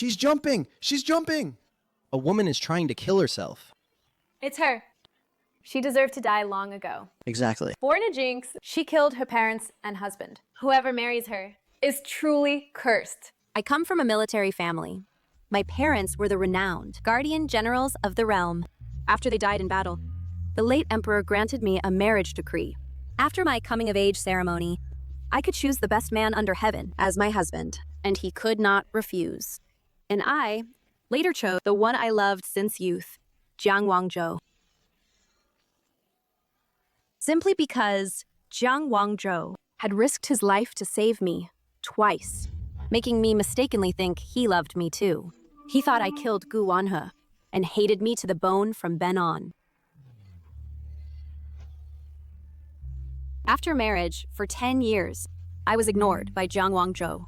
She's jumping! She's jumping! A woman is trying to kill herself. It's her. She deserved to die long ago. Exactly. Born a jinx, she killed her parents and husband. Whoever marries her is truly cursed. I come from a military family. My parents were the renowned guardian generals of the realm. After they died in battle, the late emperor granted me a marriage decree. After my coming-of-age ceremony, I could choose the best man under heaven as my husband, and he could not refuse. And I later chose the one I loved since youth, Jiang Wangzhou. Simply because Jiang Wangzhou had risked his life to save me twice, making me mistakenly think he loved me too. He thought I killed Gu Wanhe and hated me to the bone from then on. After marriage, for 10 years, I was ignored by Jiang Wangzhou.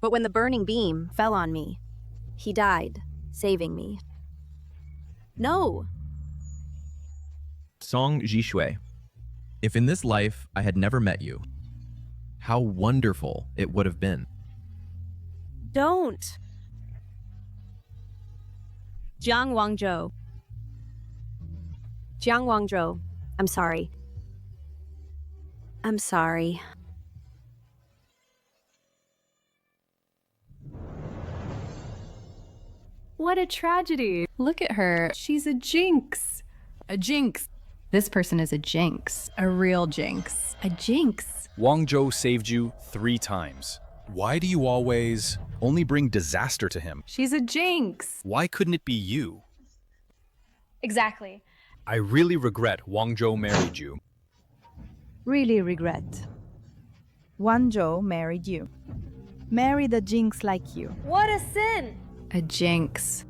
But when the burning beam fell on me, he died, saving me. No! Song Jishui. If in this life I had never met you, how wonderful it would have been. Don't! Jiang Wangzhou. Jiang Wangzhou, I'm sorry. I'm sorry. What a tragedy. Look at her. She's a jinx. A jinx. This person is a jinx. A real jinx. A jinx. Wangzhou saved you 3 times. Why do you always only bring disaster to him? She's a jinx. Why couldn't it be you? Exactly. I really regret Wangzhou married you. Really regret. Wangzhou married you. Married a jinx like you. What a sin! A jinx.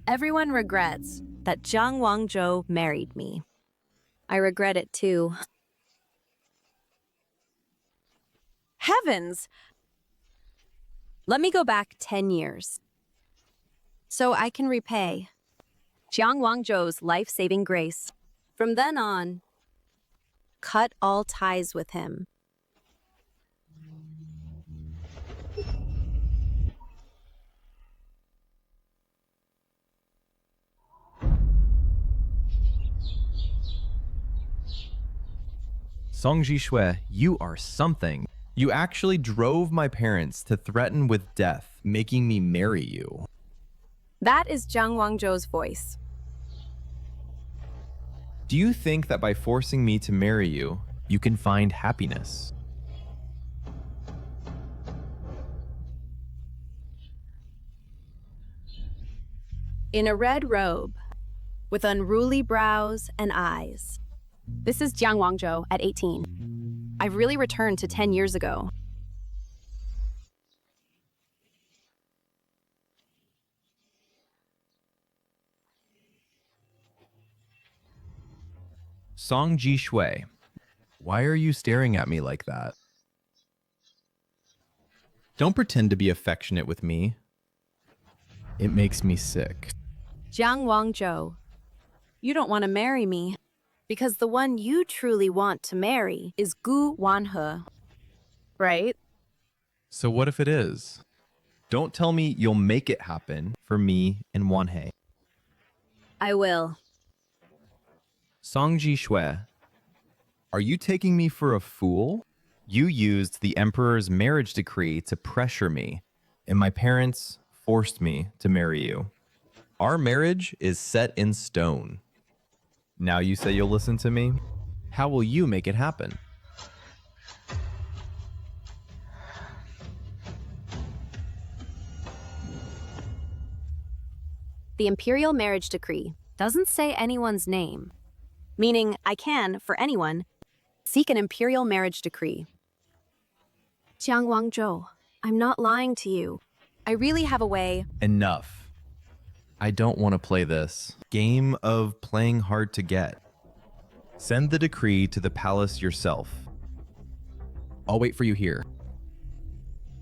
Everyone regrets that Jiang Wangzhou married me. I regret it too. Heavens! Let me go back 10 years, so I can repay Jiang Wangzhou's life-saving grace. From then on, cut all ties with him. Song Jishui, you are something. You actually drove my parents to threaten with death, making me marry you. That is Jiang Wangzhou's voice. Do you think that by forcing me to marry you, you can find happiness? In a red robe, with unruly brows and eyes. This is Jiang Wangzhou at 18. I've really returned to 10 years ago. Song Jishui, why are you staring at me like that? Don't pretend to be affectionate with me. It makes me sick. Jiang Wangzhou, you don't want to marry me because the one you truly want to marry is Gu Wanhe, right? So what if it is? Don't tell me you'll make it happen for me and Wanhe. I will. Song Jishui, are you taking me for a fool? You used the Emperor's marriage decree to pressure me, and my parents forced me to marry you. Our marriage is set in stone. Now you say you'll listen to me? How will you make it happen? The imperial marriage decree doesn't say anyone's name, meaning I can, for anyone, seek an imperial marriage decree. Jiang Wangzhou, I'm not lying to you. I really have a way. Enough. I don't want to play this game of playing hard to get. Send the decree to the palace yourself. I'll wait for you here.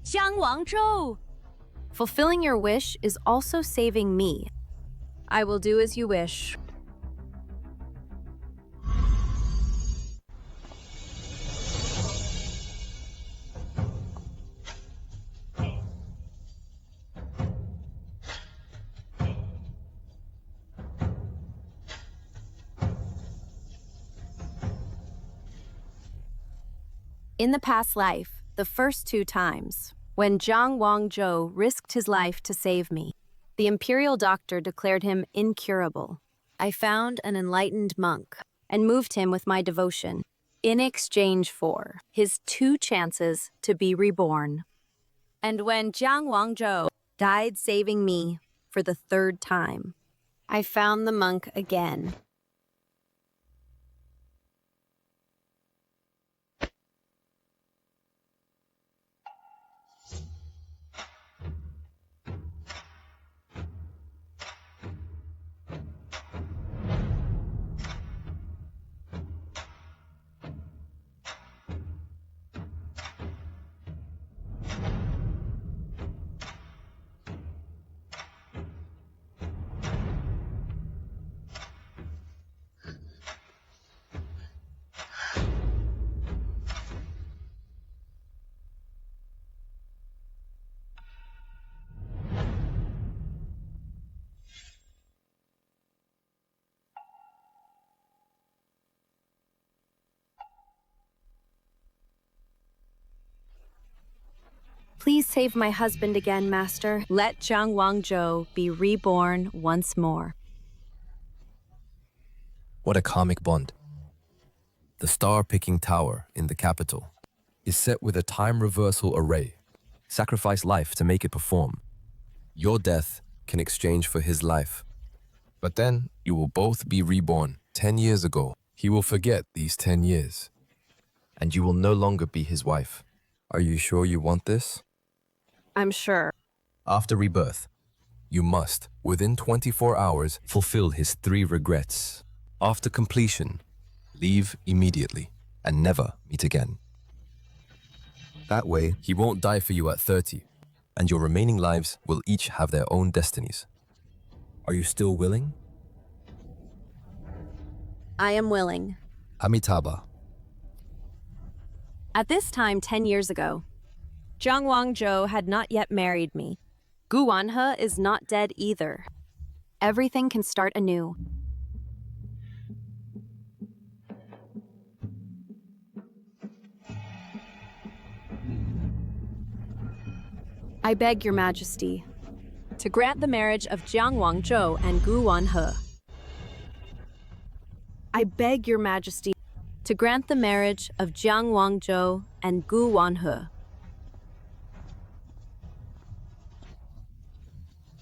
Jiang Wangzhou! Fulfilling your wish is also saving me. I will do as you wish. In the past life, the first 2 times, when Jiang Wangzhou risked his life to save me, the imperial doctor declared him incurable. I found an enlightened monk and moved him with my devotion in exchange for his 2 chances to be reborn. And when Jiang Wangzhou died saving me for the 3rd time, I found the monk again. Please save my husband again, Master. Let Jiang Wangzhou be reborn once more. What a karmic bond. The star-picking tower in the capital is set with a time reversal array. Sacrifice life to make it perform. Your death can exchange for his life. But then you will both be reborn 10 years ago. He will forget these 10 years. And you will no longer be his wife. Are you sure you want this? I'm sure. After rebirth, you must, within 24 hours, fulfill his 3 regrets. After completion, leave immediately and never meet again. That way, he won't die for you at 30, and your remaining lives will each have their own destinies. Are you still willing? I am willing. Amitabha. At this time 10 years ago, Jiang Wangzhou had not yet married me. Gu Wanhe is not dead either. Everything can start anew. I beg your majesty to grant the marriage of Jiang Wangzhou and Gu Wanhe. I beg your majesty to grant the marriage of Jiang Wangzhou and Gu Wanhe.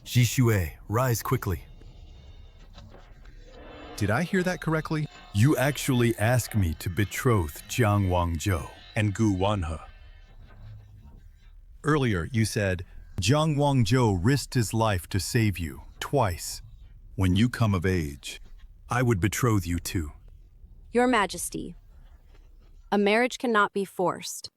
Jishui, rise quickly. Did I hear that correctly? You actually asked me to betroth Jiang Wangzhou and Gu Wanhe. Earlier, you said, Jiang Wangzhou risked his life to save you, twice. When you come of age, I would betroth you too. Your Majesty, a marriage cannot be forced.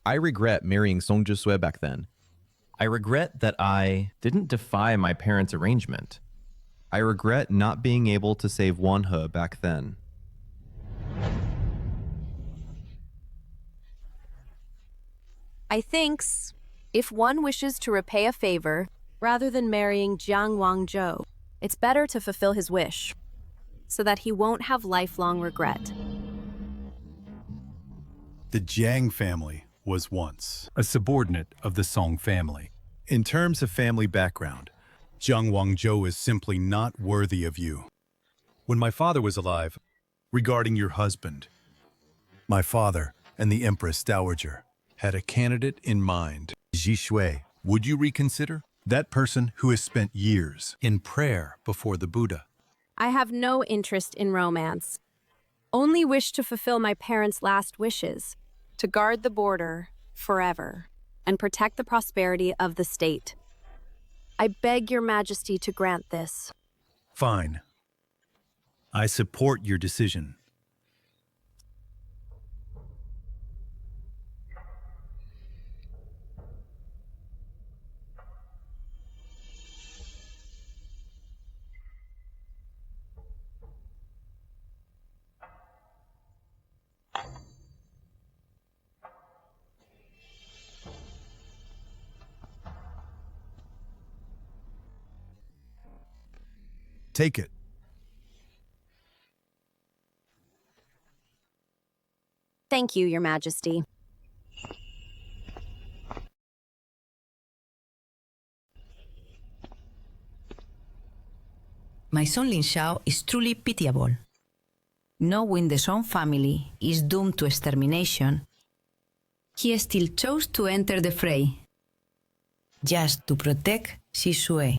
I regret marrying Song Jisui back then. I regret that I didn't defy my parents' arrangement. I regret not being able to save Wanhe back then. I thinks, if one wishes to repay a favor, rather than marrying Jiang Wangzhou, it's better to fulfill his wish, so that he won't have lifelong regret. The Jiang family was once a subordinate of the Song family. In terms of family background, Jiang Wangzhou is simply not worthy of you. When my father was alive, regarding your husband, my father and the Empress Dowager had a candidate in mind. Jishui, would you reconsider? That person who has spent years in prayer before the Buddha. I have no interest in romance. Only wish to fulfill my parents' last wishes, to guard the border forever and protect the prosperity of the state. I beg your majesty to grant this. Fine. I support your decision. Take it. Thank you, Your Majesty. My son Lin Xiao is truly pitiable. Knowing the Song family is doomed to extermination, he still chose to enter the fray, just to protect Shisue.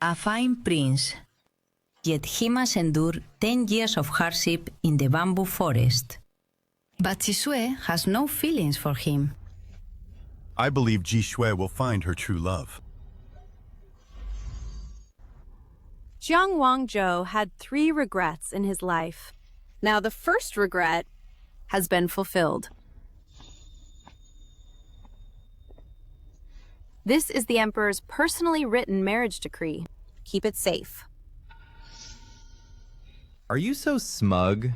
A fine prince, yet he must endure 10 years of hardship in the bamboo forest. But Shisue has no feelings for him. I believe Ji Shui will find her true love. Jiang Wangzhou had 3 regrets in his life. Now the first regret has been fulfilled. This is the Emperor's personally written marriage decree. Keep it safe. Are you so smug?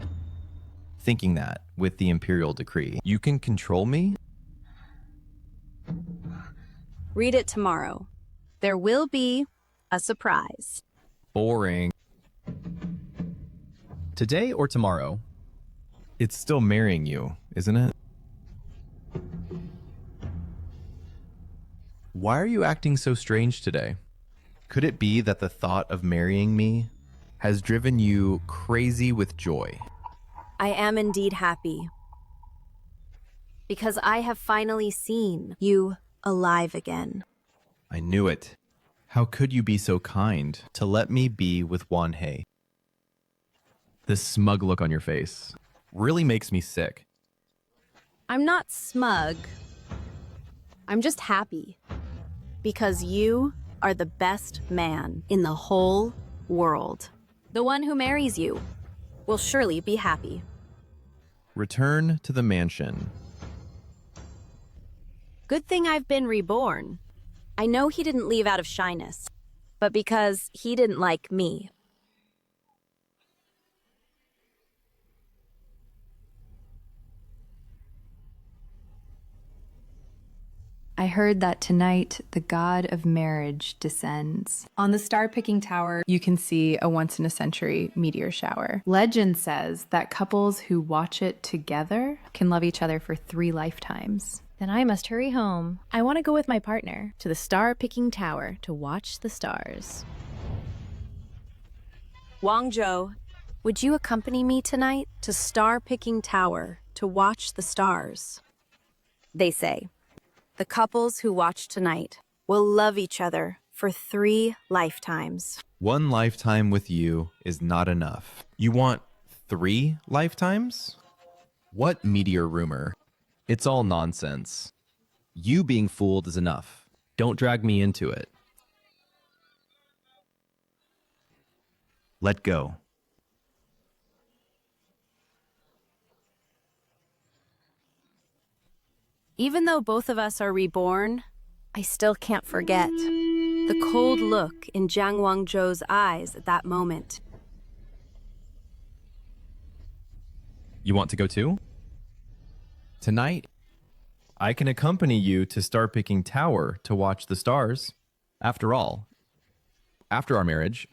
Thinking that, with the imperial decree, you can control me? Read it tomorrow. There will be a surprise. Boring. Today or tomorrow? It's still marrying you, isn't it? Why are you acting so strange today? Could it be that the thought of marrying me has driven you crazy with joy? I am indeed happy. Because I have finally seen you alive again. I knew it. How could you be so kind to let me be with Wan Hei? This smug look on your face really makes me sick. I'm not smug. I'm just happy. Because you are the best man in the whole world. The one who marries you will surely be happy. Return to the mansion. Good thing I've been reborn. I know he didn't leave out of shyness, but because he didn't like me. I heard that tonight the god of marriage descends. On the star-picking tower, you can see a once-in-a-century meteor shower. Legend says that couples who watch it together can love each other for 3 lifetimes. Then I must hurry home. I want to go with my partner to the star-picking tower to watch the stars. Wangzhou, would you accompany me tonight to star-picking tower to watch the stars? They say, the couples who watch tonight will love each other for 3 lifetimes. 1 lifetime with you is not enough. You want 3 lifetimes? What meteor rumor? It's all nonsense. You being fooled is enough. Don't drag me into it. Let go. Even though both of us are reborn, I still can't forget the cold look in Jiang Wangzhou's eyes at that moment. You want to go too? Tonight, I can accompany you to Star-Picking Tower to watch the stars. After all, after our marriage,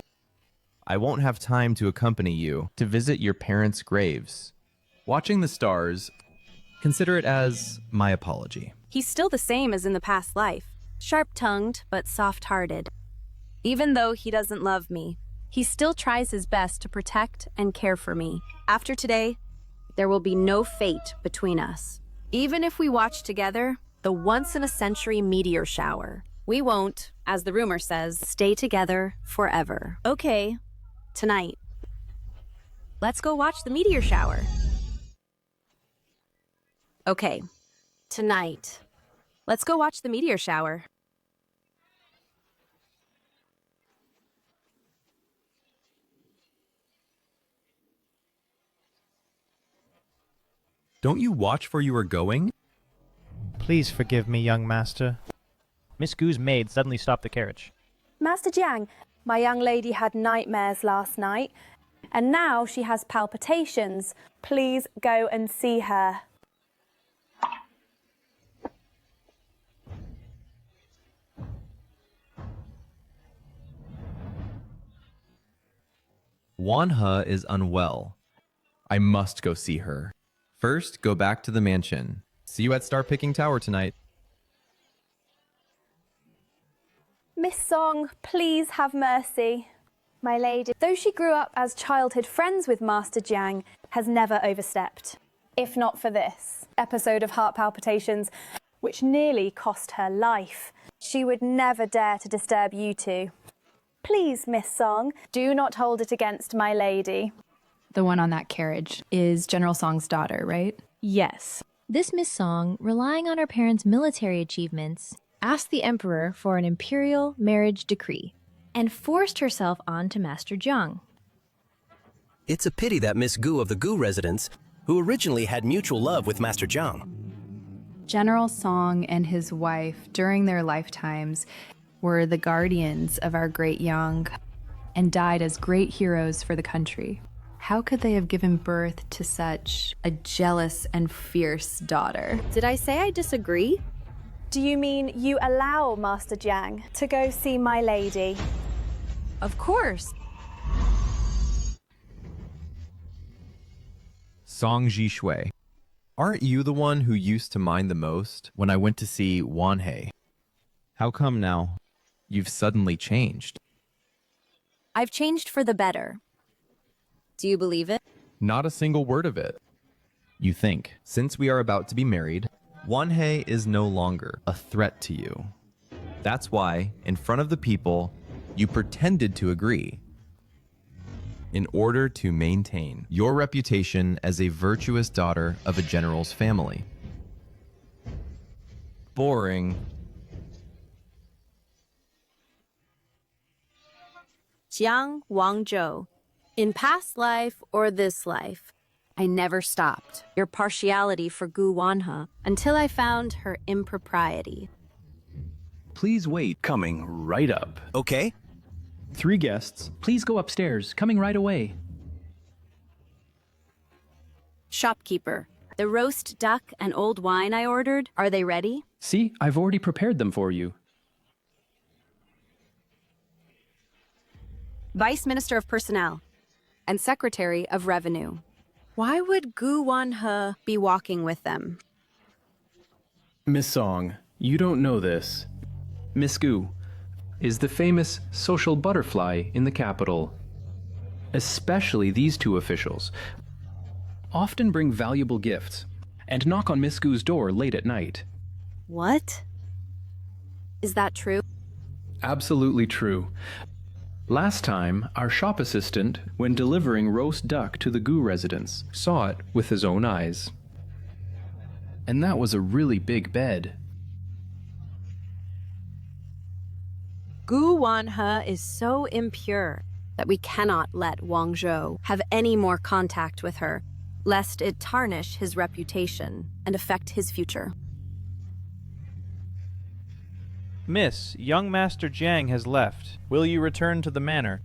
I won't have time to accompany you to visit your parents' graves. Watching the stars, consider it as my apology. He's still the same as in the past life, sharp-tongued but soft-hearted. Even though he doesn't love me, he still tries his best to protect and care for me. After today, there will be no fate between us. Even if we watch together the once-in-a-century meteor shower, we won't, as the rumor says, stay together forever. Okay, tonight, let's go watch the meteor shower. Okay, tonight, let's go watch the meteor shower. Don't you watch where you are going? Please forgive me, young master. Miss Gu's maid suddenly stopped the carriage. Master Jiang, my young lady had nightmares last night, and now she has palpitations. Please go and see her. Wanhe is unwell. I must go see her. First, go back to the mansion. See you at Star Picking Tower tonight. Miss Song, please have mercy. My lady, though she grew up as childhood friends with Master Jiang, has never overstepped. If not for this episode of heart palpitations, which nearly cost her life, she would never dare to disturb you two. Please, Miss Song, do not hold it against my lady. The one on that carriage is General Song's daughter, right? Yes. This Miss Song, relying on her parents' military achievements, asked the emperor for an imperial marriage decree and forced herself onto Master Jiang. It's a pity that Miss Gu of the Gu residence, who originally had mutual love with Master Jiang. General Song and his wife, during their lifetimes, were the guardians of our great Yang and died as great heroes for the country. How could they have given birth to such a jealous and fierce daughter? Did I say I disagree? Do you mean you allow Master Jiang to go see my lady? Of course. Song Jishui. Aren't you the one who used to mind the most when I went to see Wanhe? How come now you've suddenly changed? I've changed for the better. Do you believe it? Not a single word of it. You think, since we are about to be married, Wanhe is no longer a threat to you. That's why, in front of the people, you pretended to agree. In order to maintain your reputation as a virtuous daughter of a general's family. Boring. Jiang Wangzhou. In past life or this life, I never stopped your partiality for Gu Wanhe until I found her impropriety. Please wait. Coming right up. Okay. 3 guests. Please go upstairs. Coming right away. Shopkeeper, the roast duck and old wine I ordered, are they ready? See, I've already prepared them for you. Vice Minister of Personnel and Secretary of Revenue. Why would Gu Wanhe be walking with them? Miss Song, you don't know this. Miss Gu is the famous social butterfly in the capital. Especially these 2 officials often bring valuable gifts and knock on Miss Gu's door late at night. What? Is that true? Absolutely true. Last time, our shop assistant, when delivering roast duck to the Gu residence, saw it with his own eyes. And that was a really big bed. Gu Wanhe is so impure that we cannot let Wangzhou have any more contact with her, lest it tarnish his reputation and affect his future. Miss, young Master Jiang has left. Will you return to the manor?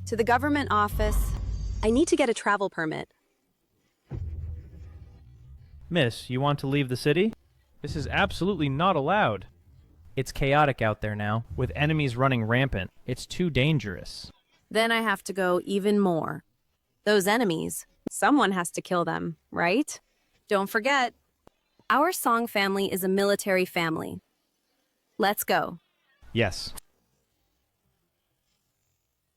To the government office, I need to get a travel permit. Miss, you want to leave the city? This is absolutely not allowed. It's chaotic out there now, with enemies running rampant. It's too dangerous. Then I have to go even more. Those enemies, someone has to kill them, right? Don't forget, our Song family is a military family. Let's go. Yes.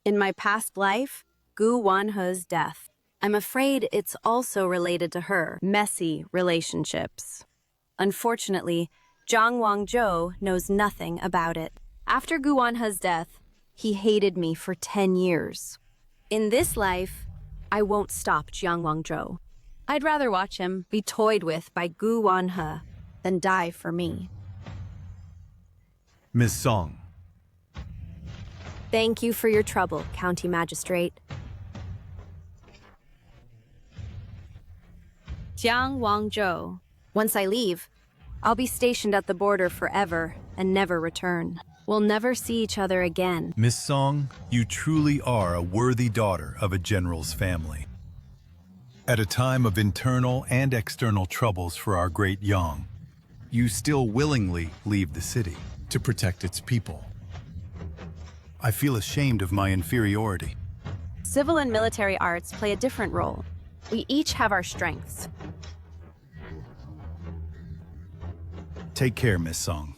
In my past life, Gu Wanhe's death. I'm afraid it's also related to her messy relationships. Unfortunately, Jiang Wangzhou knows nothing about it. After Gu Wanhe's death, he hated me for 10 years. In this life, I won't stop Jiang Wangzhou. I'd rather watch him be toyed with by Gu Wanhe than die for me. Miss Song. Thank you for your trouble, County Magistrate. Jiang Wangzhou. Once I leave, I'll be stationed at the border forever and never return. We'll never see each other again. Miss Song, you truly are a worthy daughter of a general's family. At a time of internal and external troubles for our great Yang, you still willingly leave the city to protect its people. I feel ashamed of my inferiority. Civil and military arts play a different role. We each have our strengths. Take care, Miss Song.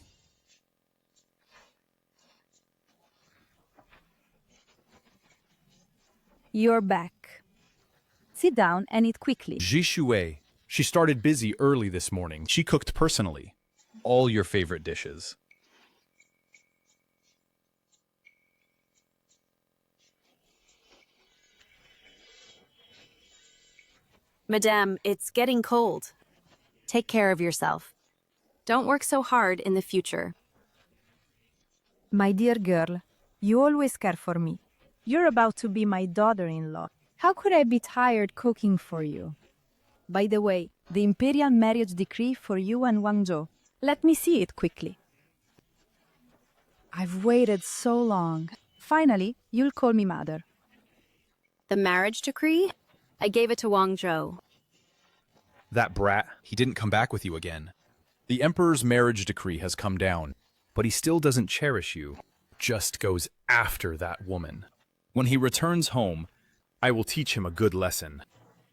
You're back. Sit down and eat quickly. Jishui. She started busy early this morning. She cooked personally. All your favorite dishes. Madame, it's getting cold. Take care of yourself. Don't work so hard in the future. My dear girl, you always care for me. You're about to be my daughter-in-law. How could I be tired cooking for you? By the way, the imperial marriage decree for you and Wang Zhou. Let me see it quickly. I've waited so long. Finally, you'll call me mother. The marriage decree? I gave it to Wang Zhou. That brat, he didn't come back with you again. The Emperor's marriage decree has come down, but he still doesn't cherish you. Just goes after that woman. When he returns home, I will teach him a good lesson.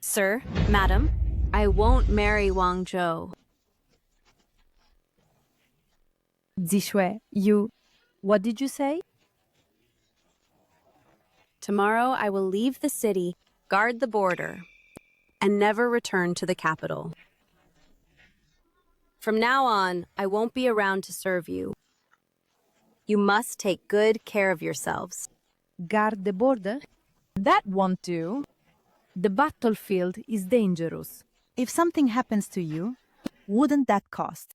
Sir, madam, I won't marry Wang Zhou. Zishui, what did you say? Tomorrow I will leave the city, guard the border, and never return to the capital. From now on, I won't be around to serve you. You must take good care of yourselves. Guard the border? That won't do. The battlefield is dangerous. If something happens to you, wouldn't that cost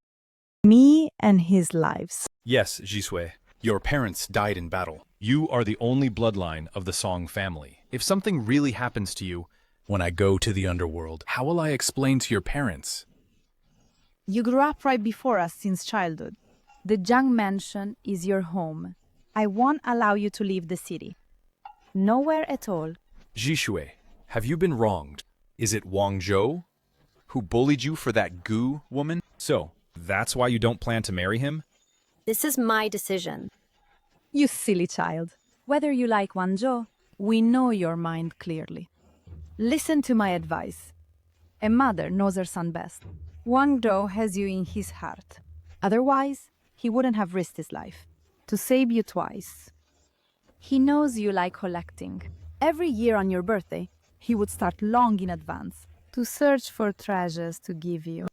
me and his lives? Yes, Jisui. Your parents died in battle. You are the only bloodline of the Song family. If something really happens to you, when I go to the underworld, how will I explain to your parents? You grew up right before us since childhood. The Jiang mansion is your home. I won't allow you to leave the city. Nowhere at all. Jishui, have you been wronged? Is it Wang Zhou who bullied you for that Gu woman? So, that's why you don't plan to marry him? This is my decision. You silly child. Whether you like Wang Zhou, we know your mind clearly. Listen to my advice. A mother knows her son best. Wang Zhou has you in his heart. Otherwise, he wouldn't have risked his life to save you twice. He knows you like collecting. Every year on your birthday, he would start long in advance to search for treasures to give you.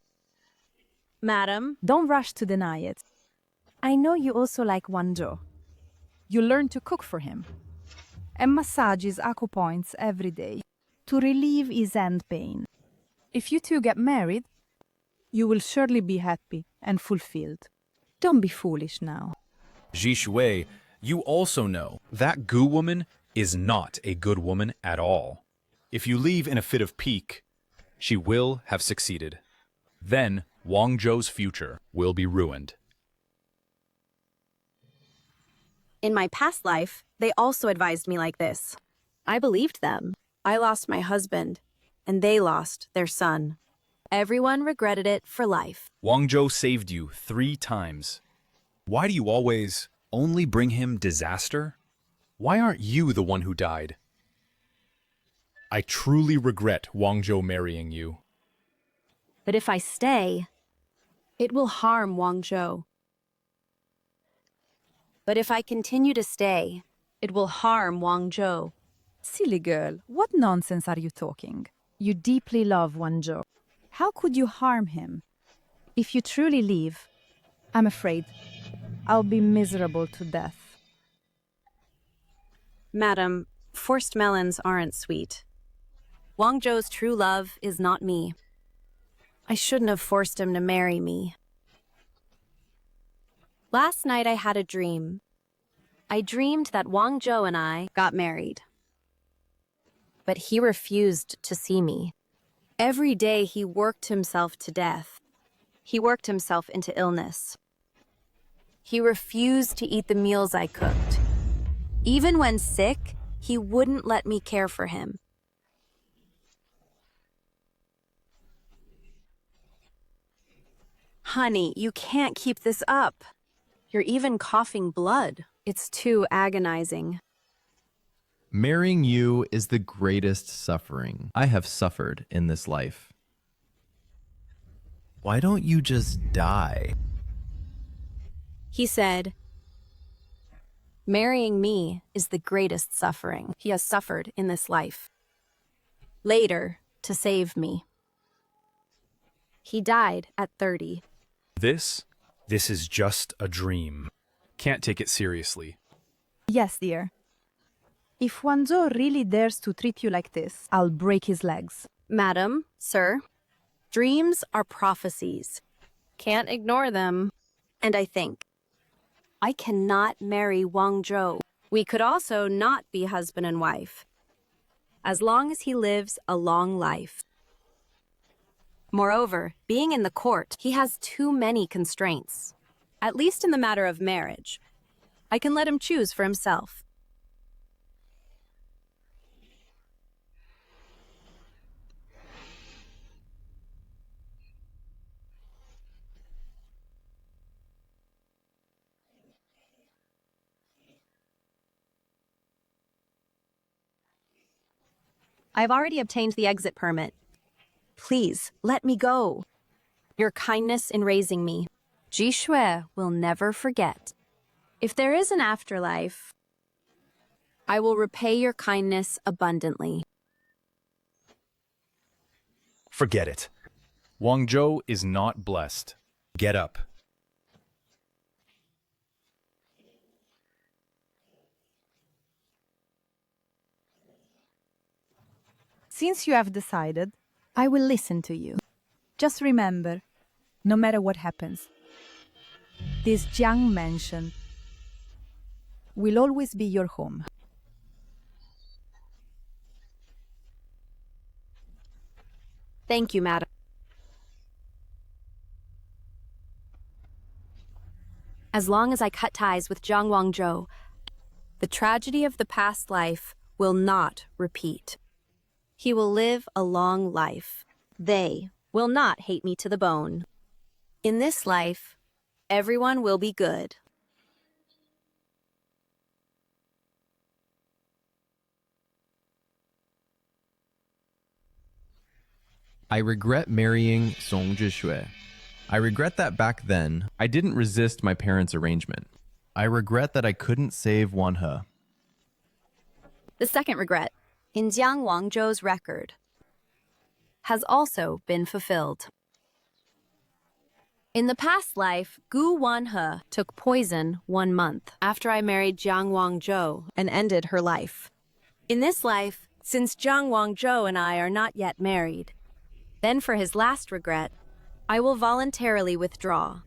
Madam, don't rush to deny it. I know you also like Wang Zhou. You learn to cook for him and massage his acupoints every day to relieve his end pain. If you two get married, you will surely be happy and fulfilled. Don't be foolish now. Jishui, you also know that Gu woman is not a good woman at all. If you leave in a fit of pique, she will have succeeded. Then Wang Zhou's future will be ruined. in my past life, they also advised me like this. I believed them. I lost my husband, and they lost their son. Everyone regretted it for life. Wang Zhou saved you 3 times. Why do you always only bring him disaster? Why aren't you the one who died? I truly regret Wang Zhou marrying you. But if I stay, it will harm Wang Zhou. But if I continue to stay, it will harm Wang Zhou. Silly girl, what nonsense are you talking? You deeply love Wang Zhou. How could you harm him? If you truly leave, I'm afraid I'll be miserable to death. Madam, forced melons aren't sweet. Wang Zhou's true love is not me. I shouldn't have forced him to marry me. Last night I had a dream. I dreamed that Wang Zhou and I got married. But he refused to see me. Every day he worked himself to death. He worked himself into illness. He refused to eat the meals I cooked. Even when sick, he wouldn't let me care for him. Honey, you can't keep this up. You're even coughing blood. It's too agonizing. Marrying you is the greatest suffering I have suffered in this life. Why don't you just die? He said, marrying me is the greatest suffering he has suffered in this life. Later, to save me. He died at 30. This is just a dream. Can't take it seriously. Yes, dear. If Wanzhou really dares to treat you like this, I'll break his legs. Madam, sir, dreams are prophecies. Can't ignore them. And I think, I cannot marry Wang Zhou. We could also not be husband and wife, as long as he lives a long life. Moreover, being in the court, he has too many constraints, at least in the matter of marriage. I can let him choose for himself. I've already obtained the exit permit. Please, let me go. Your kindness in raising me, Ji Shui will never forget. If there is an afterlife, I will repay your kindness abundantly. Forget it. Wang Zhou is not blessed. Get up. Since you have decided, I will listen to you. Just remember, no matter what happens, this Jiang mansion will always be your home. Thank you, madam. As long as I cut ties with Jiang Wangzhou, the tragedy of the past life will not repeat. He will live a long life. They will not hate me to the bone. In this life, everyone will be good. I regret marrying Song Zhishui. I regret that back then, I didn't resist my parents' arrangement. I regret that I couldn't save Wanhe. The second regret, in Jiang Wangzhou's record, has also been fulfilled. In the past life, Gu Wanhe took poison 1 month after I married Jiang Wangzhou and ended her life. In this life, since Jiang Wangzhou and I are not yet married, then for his last regret, I will voluntarily withdraw.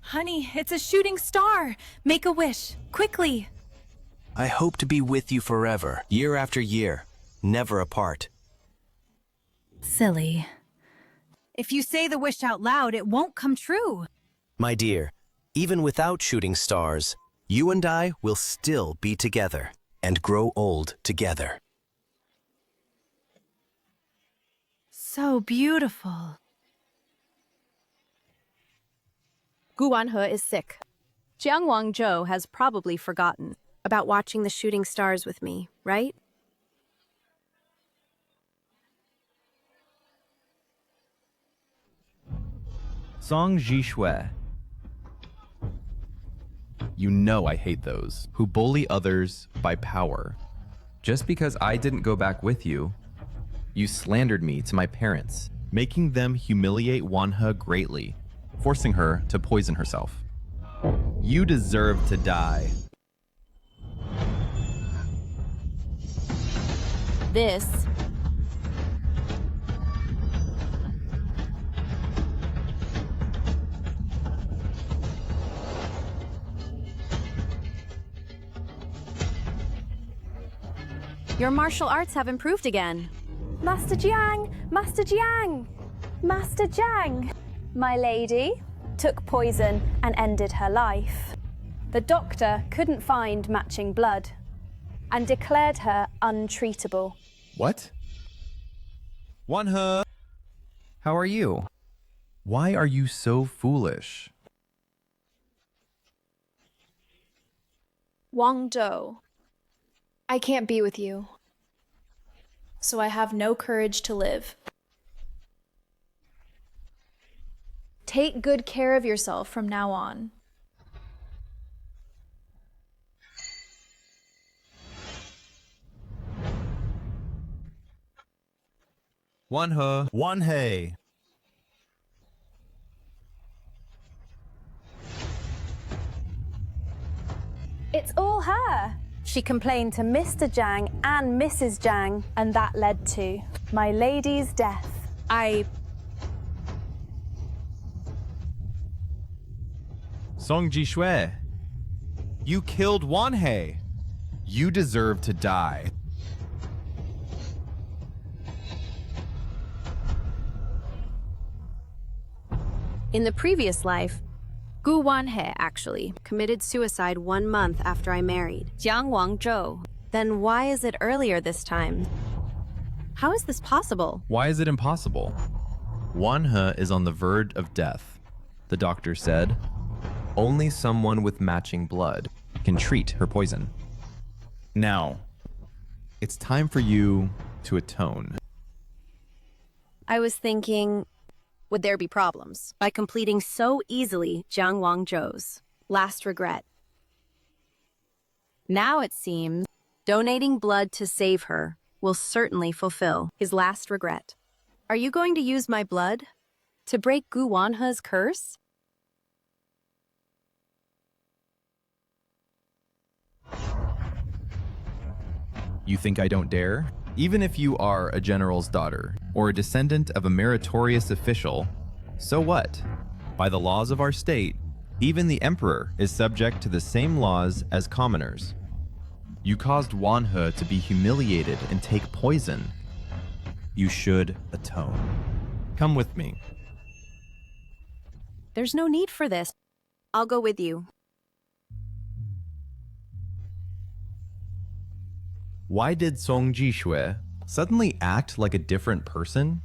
Honey, it's a shooting star. Make a wish, quickly. I hope to be with you forever, year after year, never apart. Silly. If you say the wish out loud, it won't come true. My dear, even without shooting stars, you and I will still be together and grow old together. So beautiful. Gu Wanhe is sick. Jiang Wangzhou has probably forgotten about watching the shooting stars with me, right? Song Zhishui. You know I hate those who bully others by power. Just because I didn't go back with you, you slandered me to my parents, making them humiliate Wanhe greatly, forcing her to poison herself. You deserve to die. This Your martial arts have improved again. Master Jiang! Master Jiang! Master Jiang! My lady took poison and ended her life. The doctor couldn't find matching blood and declared her Why are you so foolish? Wang Do, I can't be with you, so I have no courage to live. Take good care of yourself from now on. One He. It's all her. She complained to Mr. Jiang and Mrs. Jiang, and that led to my lady's death. Song Jishui, you killed Wan He. You deserve to die. In the previous life, Gu Wanhe actually committed suicide 1 month after I married Jiang Wangzhou. Then why is it earlier this time? How is this possible? Why is it impossible? Wan He is on the verge of death. The doctor said, only someone with matching blood can treat her poison. Now, it's time for you to atone. I was thinking, would there be problems by completing so easily Jiang Wangzhou's last regret? Now it seems donating blood to save her will certainly fulfill his last regret. Are you going to use my blood to break Gu Wanhe's curse? You think I don't dare? Even if you are a general's daughter or a descendant of a meritorious official, so what? By the laws of our state, even the emperor is subject to the same laws as commoners. You caused Wan He to be humiliated and take poison. You should atone. Come with me. There's no need for this. I'll go with you. Why did Song Jishui suddenly act like a different person?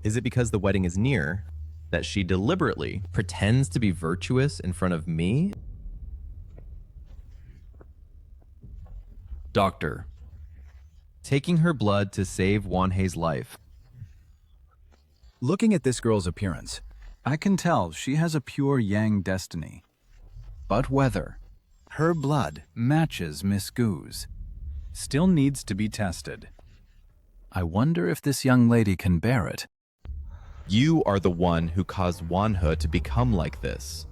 Is it because the wedding is near that she deliberately pretends to be virtuous in front of me? Doctor, taking her blood to save Wan He's life. Looking at this girl's appearance, I can tell she has a pure Yang destiny. But whether her blood matches Miss Gu's still needs to be tested. I wonder if this young lady can bear it. You are the one who caused Wan He to become like this.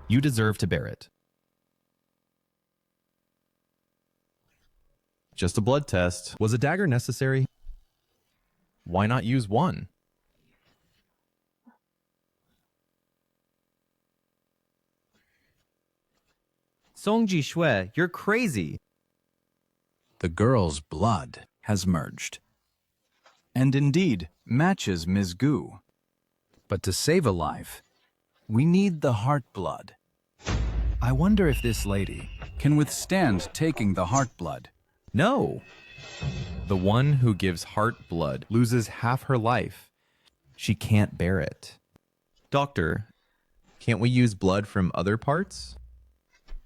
You deserve to bear it. Just a blood test. Was a dagger necessary? Why not use one? Song Jishui, you're crazy. The girl's blood has merged, and indeed matches Ms. Gu. But to save a life, we need the heart blood. I wonder if this lady can withstand taking the heart blood. No. The one who gives heart blood loses half her life. She can't bear it. Doctor, can't we use blood from other parts?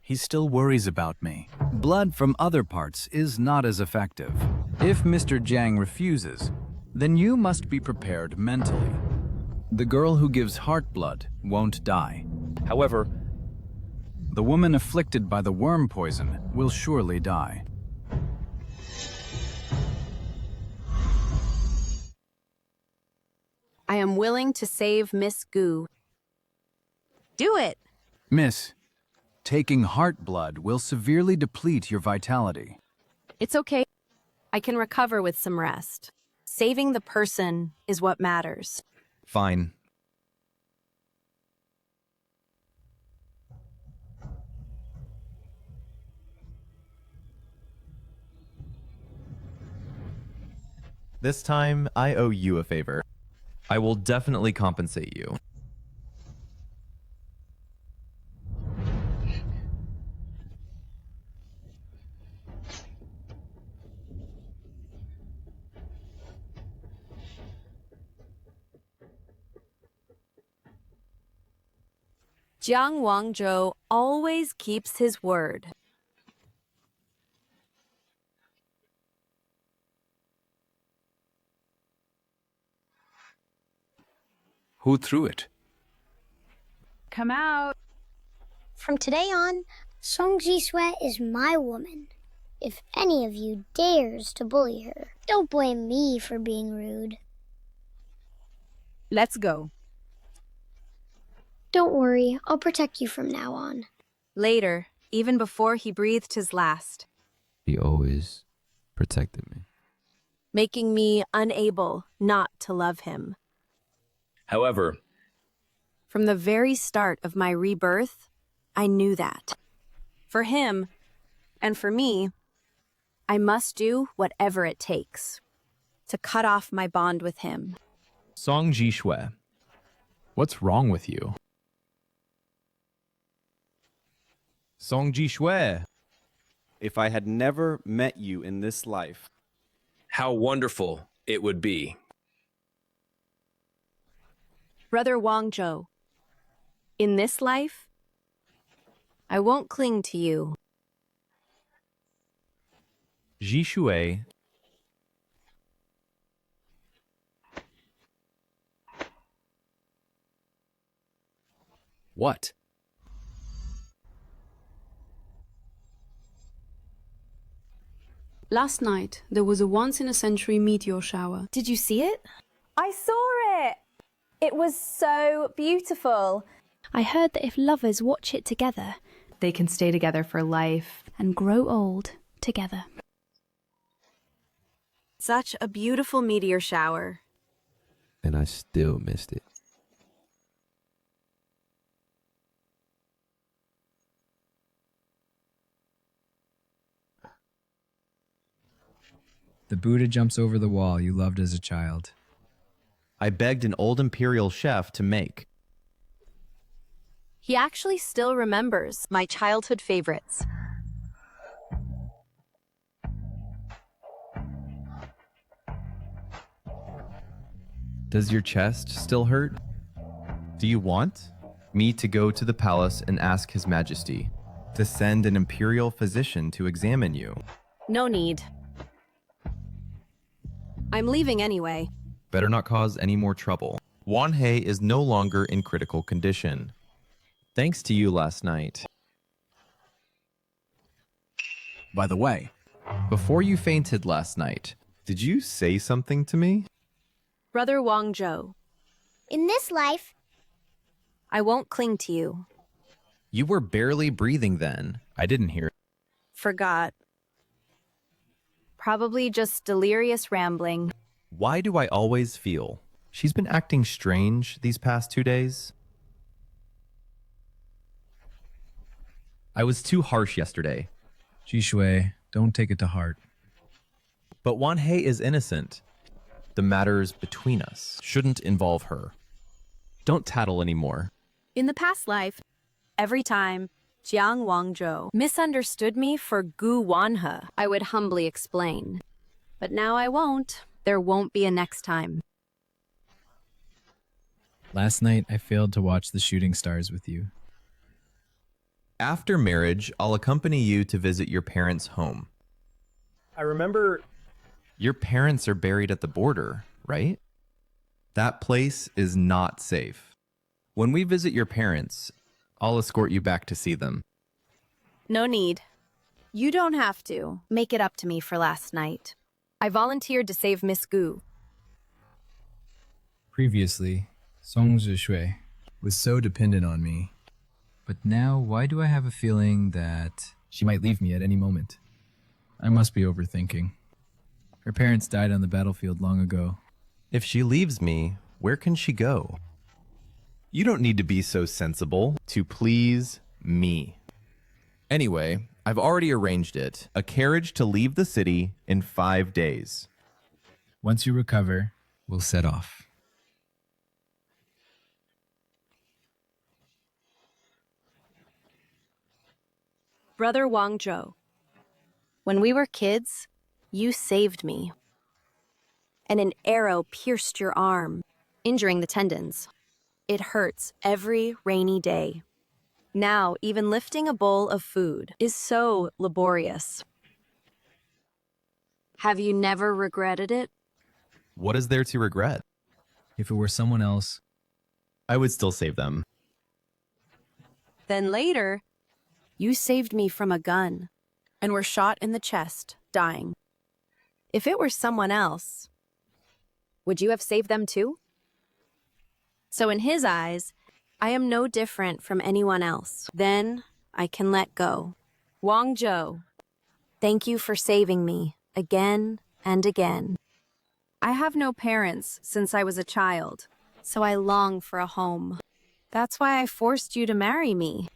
He still worries about me. Blood from other parts is not as effective. If Mr. Jiang refuses, then you must be prepared mentally. The girl who gives heart blood won't die. However, the woman afflicted by the worm poison will surely die. I am willing to save Miss Gu. Do it! Miss, taking heart blood will severely deplete your vitality. It's okay. I can recover with some rest. Saving the person is what matters. Fine. This time, I owe you a favor. I will definitely compensate you. Jiang Wangzhou always keeps his word. Who threw it? Come out. From today on, Song Jishui is my woman. If any of you dares to bully her, don't blame me for being rude. Let's go. Don't worry, I'll protect you from now on. Later, even before he breathed his last, He always protected me. making me unable not to love him. However, From the very start of my rebirth, I knew that. For him, and for me, I must do whatever it takes to cut off my bond with him. Song Jishui, what's wrong with you? Song Jishui, If I had never met you in this life, how wonderful it would be. Brother Wangzhou, in this life, I won't cling to you. Jishui, what? Last night, there was a once-in-a-century meteor shower. Did you see it? I saw it! It was so beautiful. I heard that if lovers watch it together, They can stay together for life. and grow old together. Such a beautiful meteor shower. And I still missed it. The Buddha jumps over the wall you loved as a child. I begged an old imperial chef to make. He actually still remembers my childhood favorites. Does your chest still hurt? Do you want me to go to the palace and ask His Majesty to send an imperial physician to examine you? No need. I'm leaving anyway. Better not cause any more trouble. Wanhei is no longer in critical condition. Thanks to you last night. By the way, Before you fainted last night, did you say something to me? Brother Wangzhou, In this life, I won't cling to you. You were barely breathing then. I didn't hear. Forgot. Probably just delirious rambling. Why do I always feel she's been acting strange these past 2 days? I was too harsh yesterday. Jishui, don't take it to heart. But Wanhei is innocent. The matters between us shouldn't involve her. Don't tattle anymore. In the past life, every time Jiang Wangzhou misunderstood me for Gu Wanhe, I would humbly explain. But now I won't. There won't be a next time. Last night, I failed to watch the shooting stars with you. After marriage, I'll accompany you to visit your parents' home. I remember Your parents are buried at the border, right? That place is not safe. When we visit your parents, I'll escort you back to see them. No need. You don't have to make it up to me for last night. I volunteered to save Miss Gu. Previously, Song Zhishui was so dependent on me. But now, why do I have a feeling that she might leave me at any moment? I must be overthinking. Her parents died on the battlefield long ago. If she leaves me, where can she go? You don't need to be so sensible to please me. Anyway, I've already arranged it. A carriage to leave the city in 5 days. Once you recover, we'll set off. Brother Wangzhou, when we were kids, you saved me. And an arrow pierced your arm, injuring the tendons. It hurts every rainy day. Now, even lifting a bowl of food is so laborious. Have you never regretted it? What is there to regret? If it were someone else, I would still save them. Then later, you saved me from a gun and were shot in the chest, dying. If it were someone else, would you have saved them too? So in his eyes, I am no different from anyone else. Then I can let go. Wang Zhou, thank you for saving me again and again. I have no parents since I was a child, so I long for a home. That's why I forced you to marry me.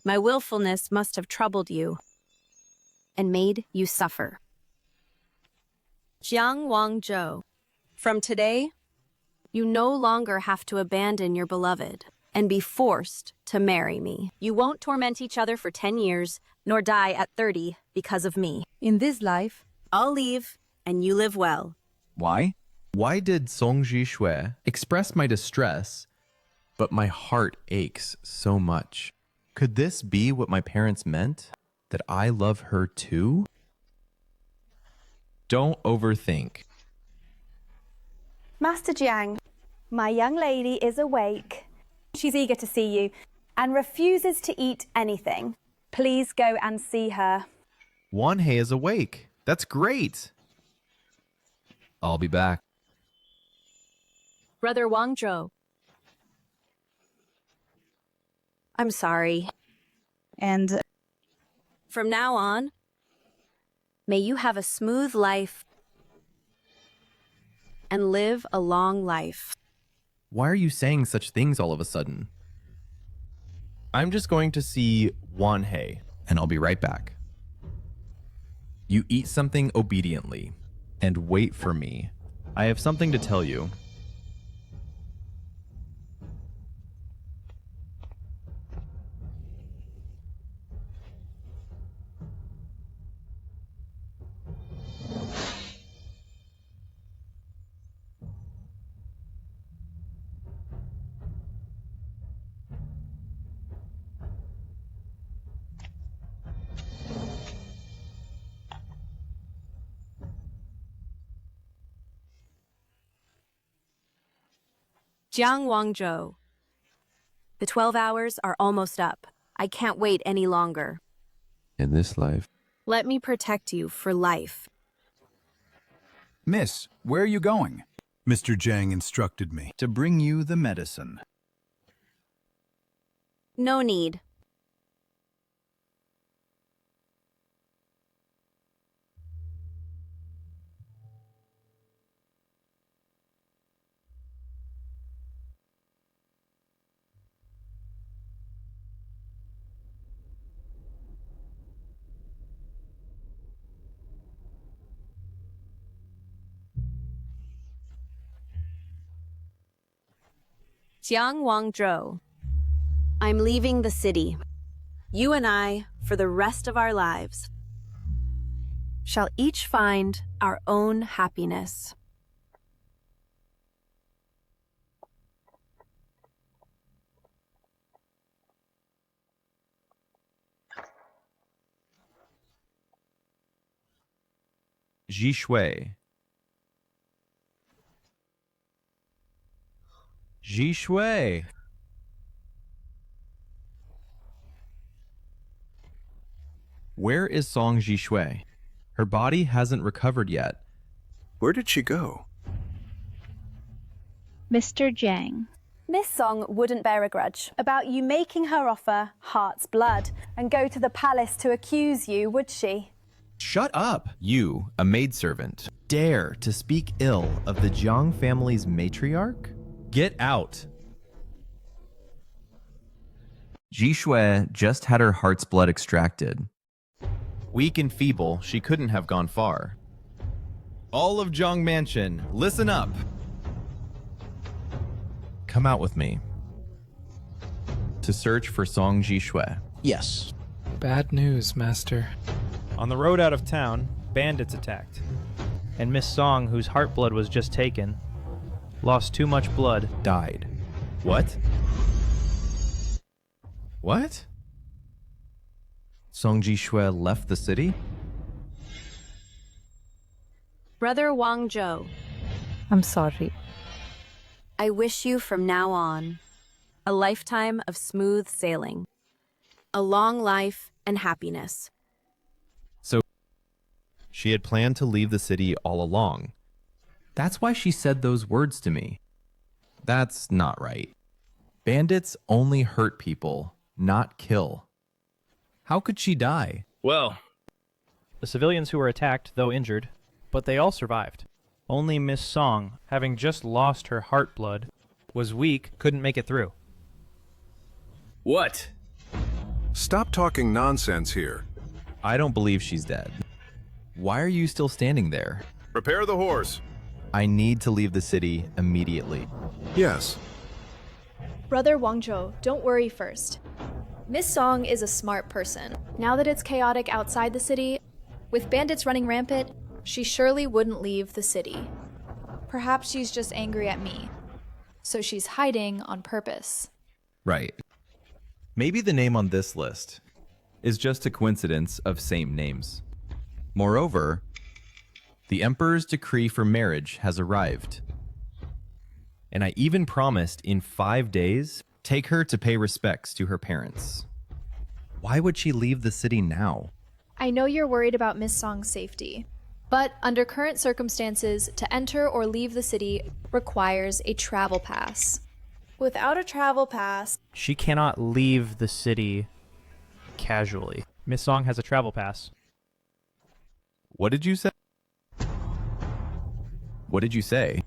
My willfulness must have troubled you and made you suffer. Jiang Wang Zhou, from today, you no longer have to abandon your beloved and be forced to marry me. You won't torment each other for 10 years, nor die at 30 because of me. In this life, I'll leave, and you live well. Why? Why did Song Jishui express my distress, but my heart aches so much? Could this be what my parents meant? That I love her too? Don't overthink. Master Jiang, my young lady is awake. She's eager to see you and refuses to eat anything. Please go and see her. Wanhei is awake. That's great. I'll be back. Brother Wang Zhou, I'm sorry. And from now on, may you have a smooth life and live a long life. Why are you saying such things all of a sudden? I'm just going to see Wanhei, and I'll be right back. You eat something obediently, and wait for me. I have something to tell you. Jiang Wang Zhou, the 12 hours are almost up. I can't wait any longer. In this life, Let me protect you for life. Miss, where are you going? Mr. Jiang instructed me. To bring you the medicine. No need. Jiang Wang Zhou, I'm leaving the city. You and I, for the rest of our lives, shall each find our own happiness. Jishui. Jishui. Where is Song Jishui? Her body hasn't recovered yet. Where did she go? Mr. Jiang. Miss Song wouldn't bear a grudge about you making her offer heart's blood and go to the palace to accuse you, would she? Shut up! You, a maidservant, dare to speak ill of the Jiang family's matriarch? Get out! Jishui just had her heart's blood extracted. Weak and feeble, she couldn't have gone far. All of Jiang Mansion, listen up! Come out with me. To search for Song Jishui. Yes. Bad news, Master. On the road out of town, bandits attacked. And Miss Song, whose heart blood was just taken, lost too much blood. Died. What? What? Song Jishue left the city? Brother Wang Zhou, I'm sorry. I wish you from now on a lifetime of smooth sailing, a long life and happiness. So, she had planned to leave the city all along. That's why she said those words to me. That's not right. Bandits only hurt people, not kill. How could she die? Well, The civilians who were attacked, though injured, but they all survived. Only Miss Song, having just lost her heart blood, was weak, couldn't make it through. what? Stop talking nonsense here. I don't believe she's dead. Why are you still standing there? Prepare the horse. I need to leave the city immediately. Yes. Brother Wangzhou, don't worry first. Miss Song is a smart person. Now that it's chaotic outside the city, with bandits running rampant, she surely wouldn't leave the city. Perhaps she's just angry at me. So she's hiding on purpose. Right. Maybe the name on this list is just a coincidence of same names. Moreover, the Emperor's decree for marriage has arrived. And I even promised in 5 days, take her to pay respects to her parents. Why would she leave the city now? I know you're worried about Miss Song's safety, but under current circumstances, to enter or leave the city requires a travel pass. Without a travel pass, She cannot leave the city casually. Miss Song has a travel pass. What did you say? What did you say?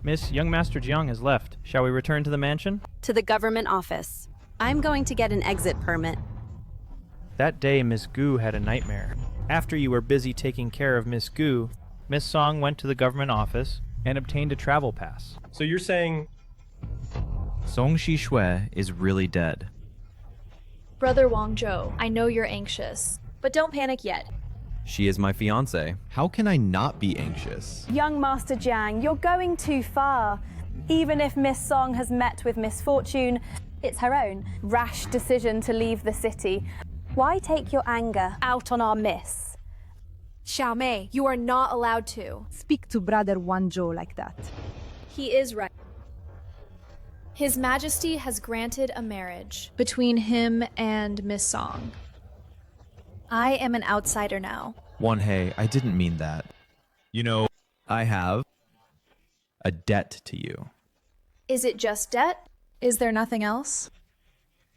Miss, young Master Jiang has left. Shall we return to the mansion? To the government office. I'm going to get an exit permit. That day, Miss Gu had a nightmare. After you were busy taking care of Miss Gu, Miss Song went to the government office and obtained a travel pass. So you're saying Song Jishue is really dead. Brother Wangzhou, I know you're anxious, but don't panic yet. She is my fiance. How can I not be anxious? Young Master Jiang, you're going too far. Even if Miss Song has met with misfortune, it's her own rash decision to leave the city. Why take your anger out on our miss? Xiaomei, you are not allowed to. Speak to Brother Wanzhou like that. He is right. His Majesty has granted a marriage between him and Miss Song. I am an outsider now. Wanhei, I didn't mean that. You know, I have a debt to you. Is it just debt? Is there nothing else?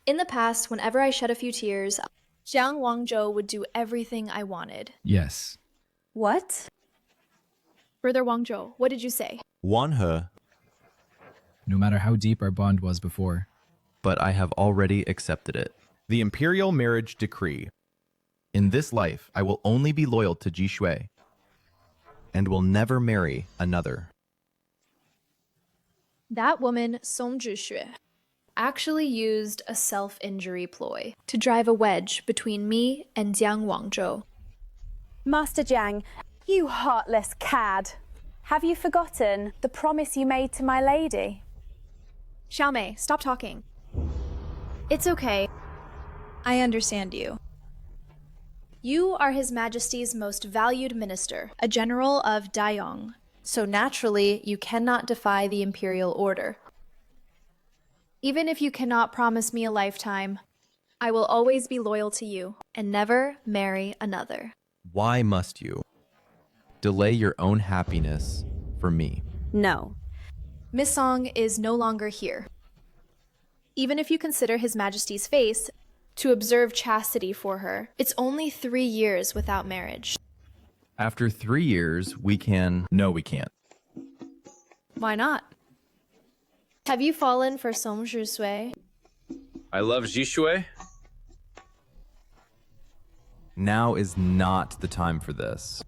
In the past, whenever I shed a few tears, Jiang Wangzhou would do everything I wanted. Yes. What? Brother Wangzhou, what did you say? Wanhe, No matter how deep our bond was before. but I have already accepted it. The imperial marriage decree. In this life, I will only be loyal to Jishue and will never marry another. That woman, Song Jishue, actually used a self-injury ploy to drive a wedge between me and Jiang Wangzhou. Master Jiang, you heartless cad. Have you forgotten the promise you made to my lady? Xiaomei, stop talking. It's okay. I understand you. You are His Majesty's most valued minister, a general of Dayong, so naturally you cannot defy the imperial order. Even if you cannot promise me a lifetime, I will always be loyal to you and never marry another. Why must you delay your own happiness for me? No. Miss Song is no longer here. Even if you consider His Majesty's face to observe chastity for her, it's only 3 years without marriage. After 3 years, we can... No, we can't. Why not? Have you fallen for Song Jisui? I love Jishue. Now is not the time for this.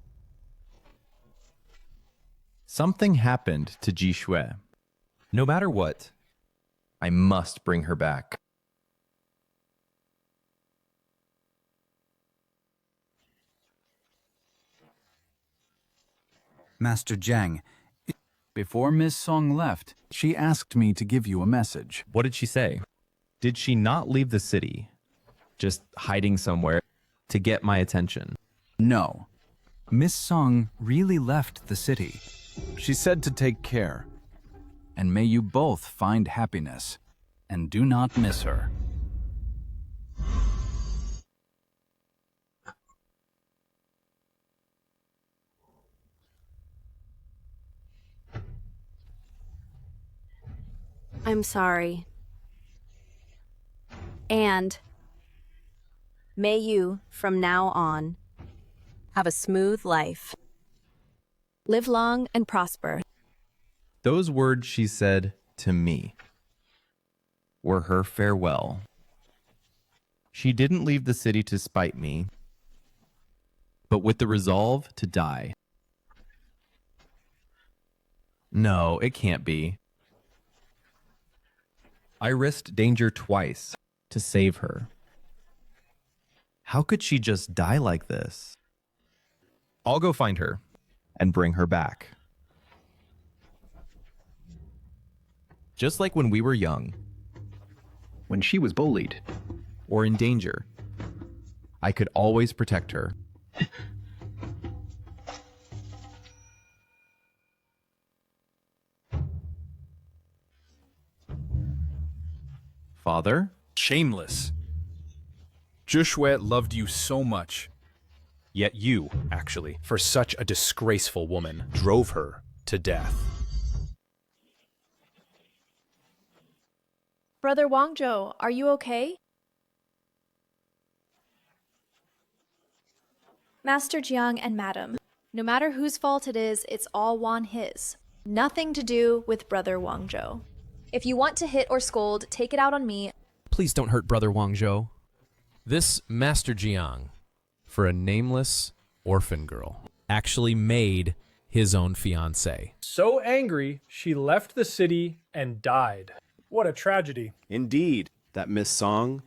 Something happened to Jishue. No matter what, I must bring her back. Master Jiang, before Miss Song left, she asked me to give you a message. What did she say? Did she not leave the city, just hiding somewhere to get my attention? No. Miss Song really left the city. She said to take care. And may you both find happiness, and do not miss her. I'm sorry. And may you, from now on, have a smooth life. Live long and prosper. Those words she said to me were her farewell. She didn't leave the city to spite me, but with the resolve to die. No, it can't be. I risked danger twice to save her. How could she just die like this? I'll go find her and bring her back. Just like when we were young. When she was bullied. Or in danger. I could always protect her. Father? Shameless. Zhishui loved you so much. Yet you, actually, for such a disgraceful woman, drove her to death. Brother Wangzhou, are you okay? Master Jiang and Madam, no matter whose fault it is, it's all one his. Nothing to do with Brother Wangzhou. If you want to hit or scold, take it out on me. Please don't hurt Brother Wangzhou. This Master Jiang, for a nameless orphan girl, actually made his own fiancée. So angry, she left the city and died. What a tragedy. Indeed, that Miss Song.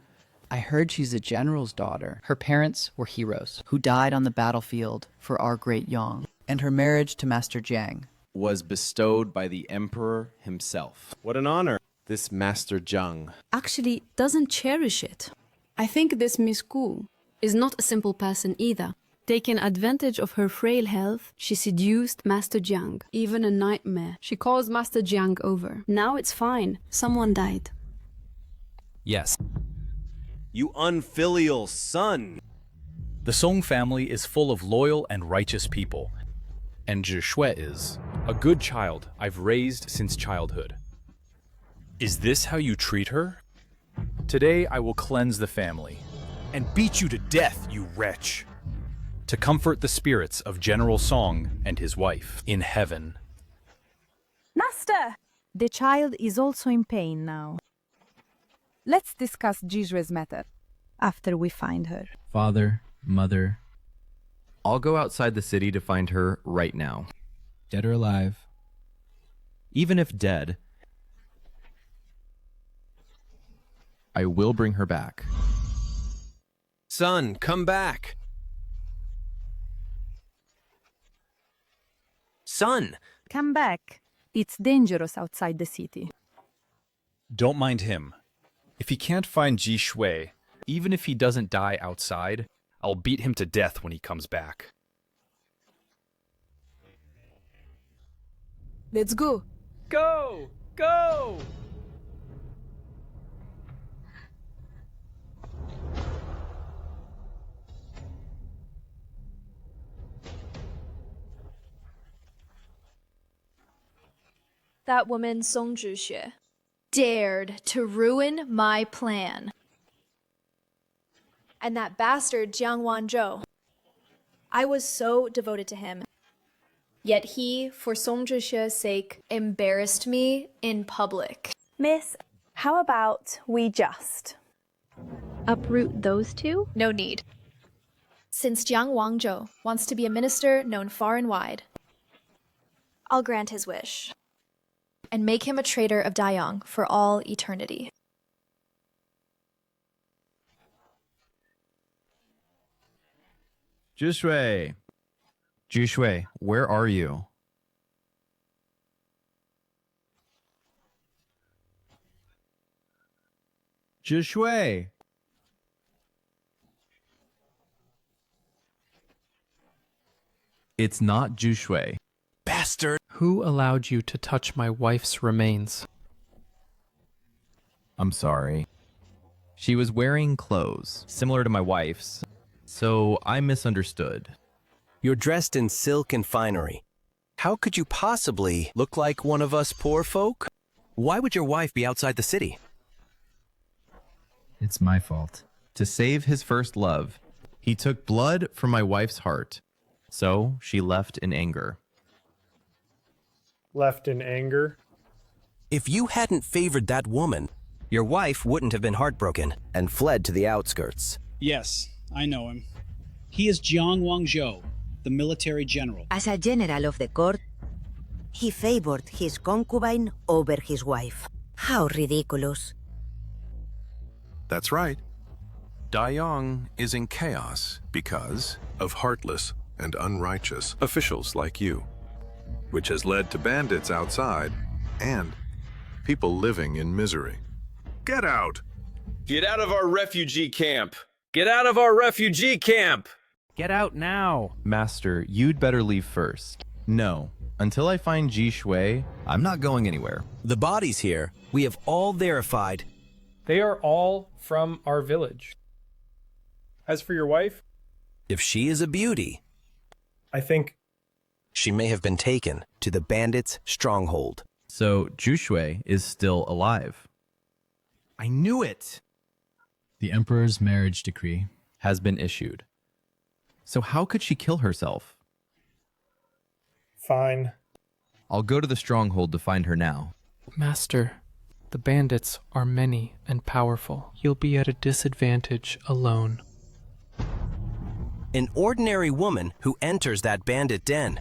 I heard she's a general's daughter. Her parents were heroes who died on the battlefield for our great Yang. And her marriage to Master Jiang was bestowed by the emperor himself. What an honor, this Master Jiang. Actually doesn't cherish it. I think this Miss Gu is not a simple person either. Taking advantage of her frail health, she seduced Master Jiang. Even a nightmare. She calls Master Jiang over. Now it's fine. Someone died. Yes. You unfilial son. The Song family is full of loyal and righteous people. And Zhishui is a good child I've raised since childhood. Is this how you treat her? Today I will cleanse the family and beat you to death, you wretch, to comfort the spirits of General Song and his wife in heaven. Master! The child is also in pain now. Let's discuss Jishue's matter after we find her. Father, mother. I'll go outside the city to find her right now. Dead or alive. Even if dead, I will bring her back. Son, come back. Son! Come back. It's dangerous outside the city. Don't mind him. If he can't find Zhishui, even if he doesn't die outside, I'll beat him to death when he comes back. Let's go. Go! Go! That woman Song Zhixue dared to ruin my plan. And that bastard Jiang Wanzhou. I was so devoted to him. Yet he, for Song Zhixue's sake, embarrassed me in public. Miss, how about we just uproot those two? No need. Since Jiang Wangzhou wants to be a minister known far and wide, I'll grant his wish and make him a traitor of Dayang for all eternity. Zhishui! Zhishui, where are you? Zhishui. It's not Zhishui. Bastard! Who allowed you to touch my wife's remains? I'm sorry. She was wearing clothes similar to my wife's, so I misunderstood. You're dressed in silk and finery. How could you possibly look like one of us poor folk? Why would your wife be outside the city? It's my fault. To save his first love, he took blood from my wife's heart, so she left in anger. Left in anger? If you hadn't favored that woman, your wife wouldn't have been heartbroken and fled to the outskirts. Yes, I know him. He is Jiang Wangzhou, the military general. As a general of the court, he favored his concubine over his wife. How ridiculous. That's right. Dayang is in chaos because of heartless and unrighteous officials like you, which has led to bandits outside and people living in misery. Get out! Get out of our refugee camp! Get out of our refugee camp! Get out now! Master, you'd better leave first. No, until I find Zhishui, I'm not going anywhere. The bodies here, we have all verified. They are all from our village. As for your wife? If she is a beauty, I think she may have been taken to the bandits' stronghold. So Zhishui is still alive. I knew it! The Emperor's marriage decree has been issued. So how could she kill herself? Fine. I'll go to the stronghold to find her now. Master, the bandits are many and powerful. You'll be at a disadvantage alone. An ordinary woman who enters that bandit den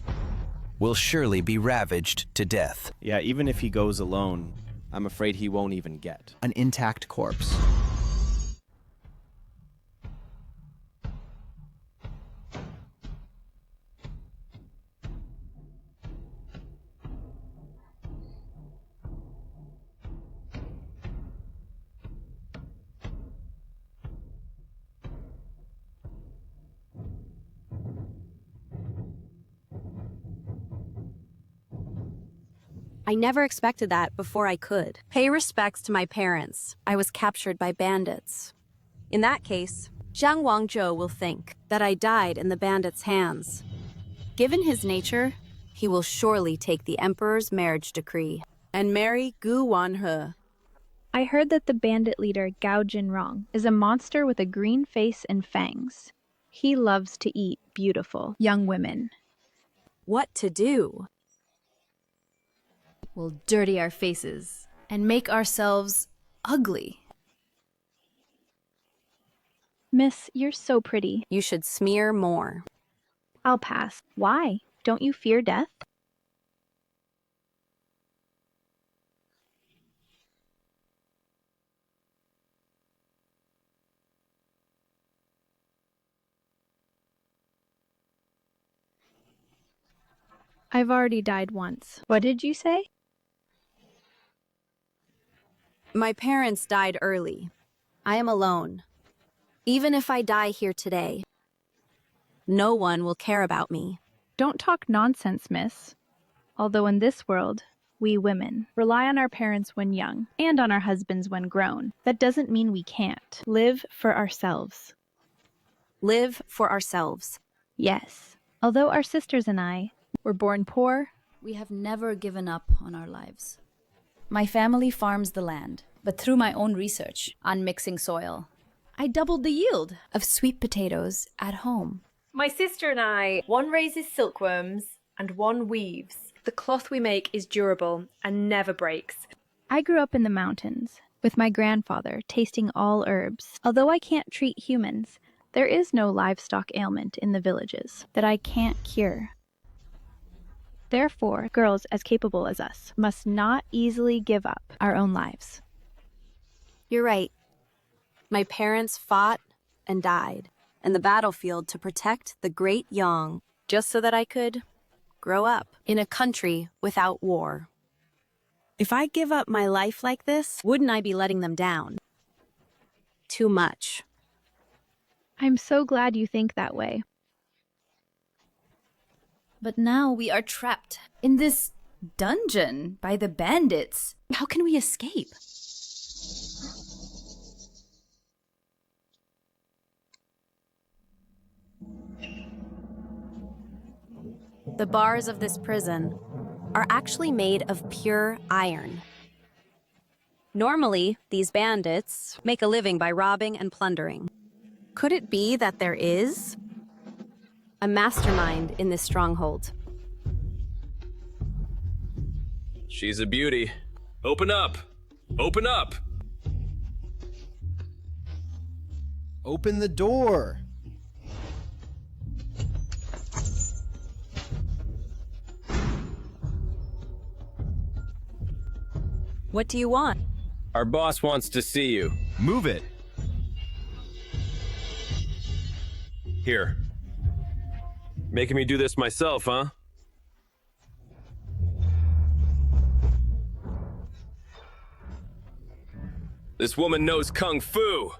will surely be ravaged to death. Yeah, even if he goes alone, I'm afraid he won't even get an intact corpse. I never expected that before I could. Pay respects to my parents. I was captured by bandits. In that case, Jiang Wangzhou will think that I died in the bandits' hands. Given his nature, he will surely take the Emperor's marriage decree and marry Gu Wanhe. I heard that the bandit leader Gao Jinrong is a monster with a green face and fangs. He loves to eat beautiful young women. What to do? We'll dirty our faces and make ourselves ugly. Miss, you're so pretty. You should smear more. I'll pass. Why? Don't you fear death? I've already died once. What did you say? My parents died early. I am alone. Even if I die here today, no one will care about me. Don't talk nonsense, miss. Although in this world, we women rely on our parents when young and on our husbands when grown. That doesn't mean we can't live for ourselves. Live for ourselves. Yes. Although our sisters and I were born poor, we have never given up on our lives. My family farms the land, but through my own research on mixing soil, I doubled the yield of sweet potatoes at home. My sister and I, one raises silkworms and one weaves. The cloth we make is durable and never breaks. I grew up in the mountains with my grandfather tasting all herbs. Although I can't treat humans, there is no livestock ailment in the villages that I can't cure. Therefore, girls as capable as us must not easily give up our own lives. You're right. My parents fought and died in the battlefield to protect the great Yang, just so that I could grow up in a country without war. If I give up my life like this, wouldn't I be letting them down? too much. I'm so glad you think that way. But now we are trapped in this dungeon by the bandits. How can we escape? The bars of this prison are actually made of pure iron. Normally, these bandits make a living by robbing and plundering. Could it be that there is a mastermind in this stronghold? She's a beauty. Open up! Open up! Open the door. What do you want? Our boss wants to see you. Move it. Here. Making me do this myself, huh? This woman knows Kung Fu!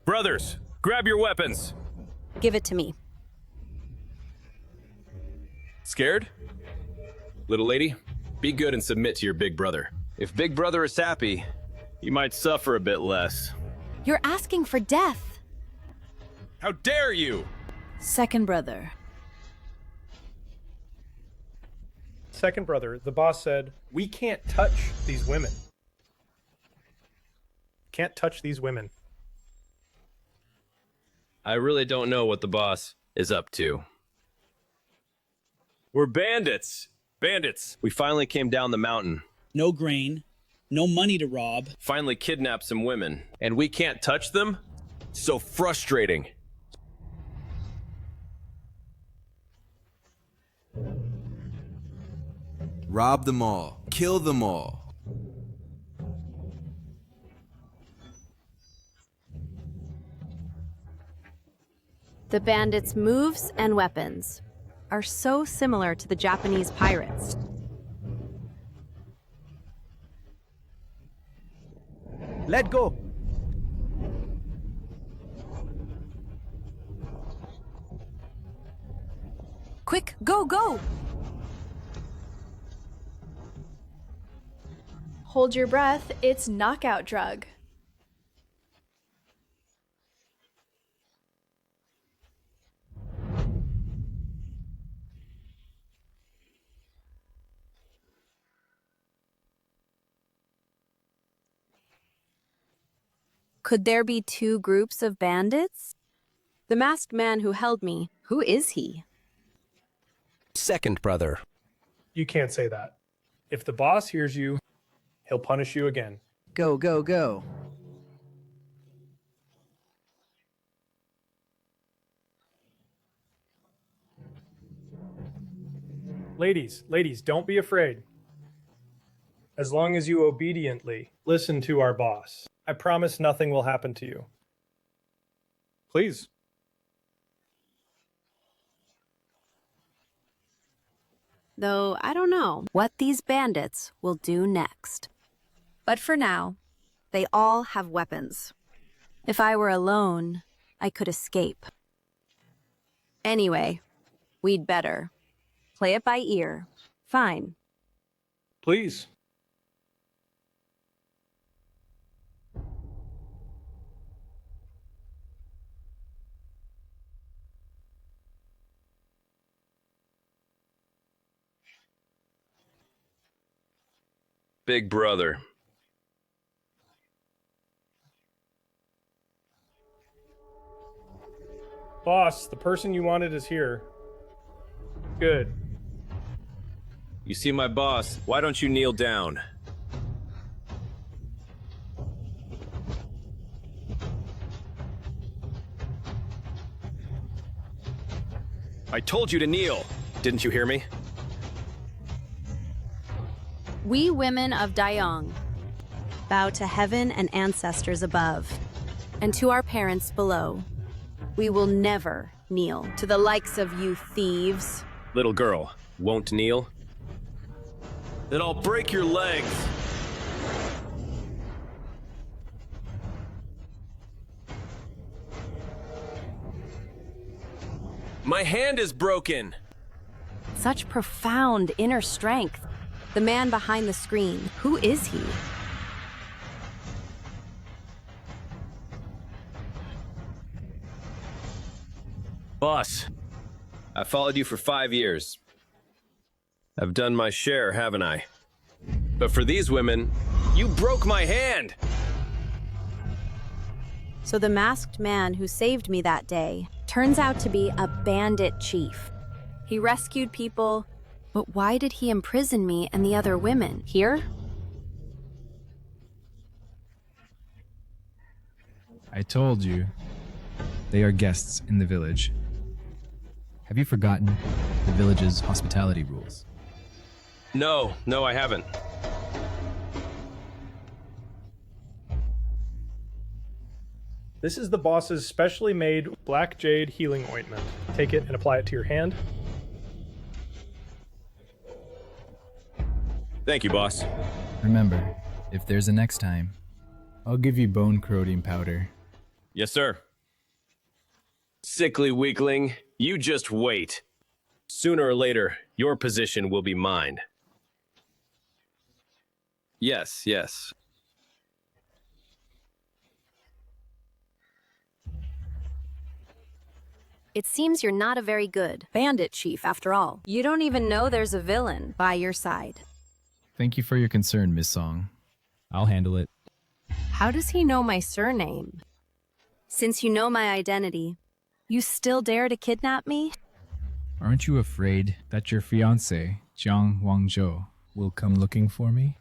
Brothers, grab your weapons! Give it to me. Scared? Little lady, be good and submit to your big brother. If big brother is happy, you might suffer a bit less. You're asking for death. How dare you! Second brother. Second brother, the boss said, we can't touch these women. Can't touch these women. I really don't know what the boss is up to. We're bandits! Bandits! We finally came down the mountain. No grain, no money to rob. Finally kidnapped some women. And we can't touch them? So frustrating. Rob them all. Kill them all. The bandits' moves and weapons are so similar to the Japanese pirates. Let go. Quick, go, go! Hold your breath, it's knockout drug. Could there be two groups of bandits? The masked man who held me, who is he? Second brother. You can't say that. If the boss hears you, he'll punish you again. Go, go, go. Ladies, don't be afraid. As long as you obediently listen to our boss, I promise nothing will happen to you. Please. Though I don't know what these bandits will do next. But for now, they all have weapons. If I were alone, I could escape. Anyway, we'd better play it by ear. Fine. Please. Big brother. Boss, the person you wanted is here. Good. You see my boss, why don't you kneel down? I told you to kneel. Didn't you hear me? We women of Dayong bow to heaven and ancestors above, and to our parents below. We will never kneel to the likes of you thieves. Little girl, won't kneel? Then I'll break your legs. My hand is broken. Such profound inner strength. The man behind the screen, who is he? Boss, I followed you for 5 years. I've done my share, haven't I? But for these women, you broke my hand! So the masked man who saved me that day turns out to be a bandit chief. He rescued people, but why did he imprison me and the other women here? I told you. They are guests in the village. Have you forgotten the village's hospitality rules? No, I haven't. This is the boss's specially made black jade healing ointment. Take it and apply it to your hand. Thank you, boss. Remember, if there's a next time, I'll give you bone corroding powder. Yes, sir. Sickly weakling, you just wait. Sooner or later, your position will be mine. Yes. It seems you're not a very good bandit chief after all. You don't even know there's a villain by your side. Thank you for your concern, Miss Song. I'll handle it. How does he know my surname? Since you know my identity, you still dare to kidnap me? Aren't you afraid that your fiancé, Jiang Wangzhou, will come looking for me?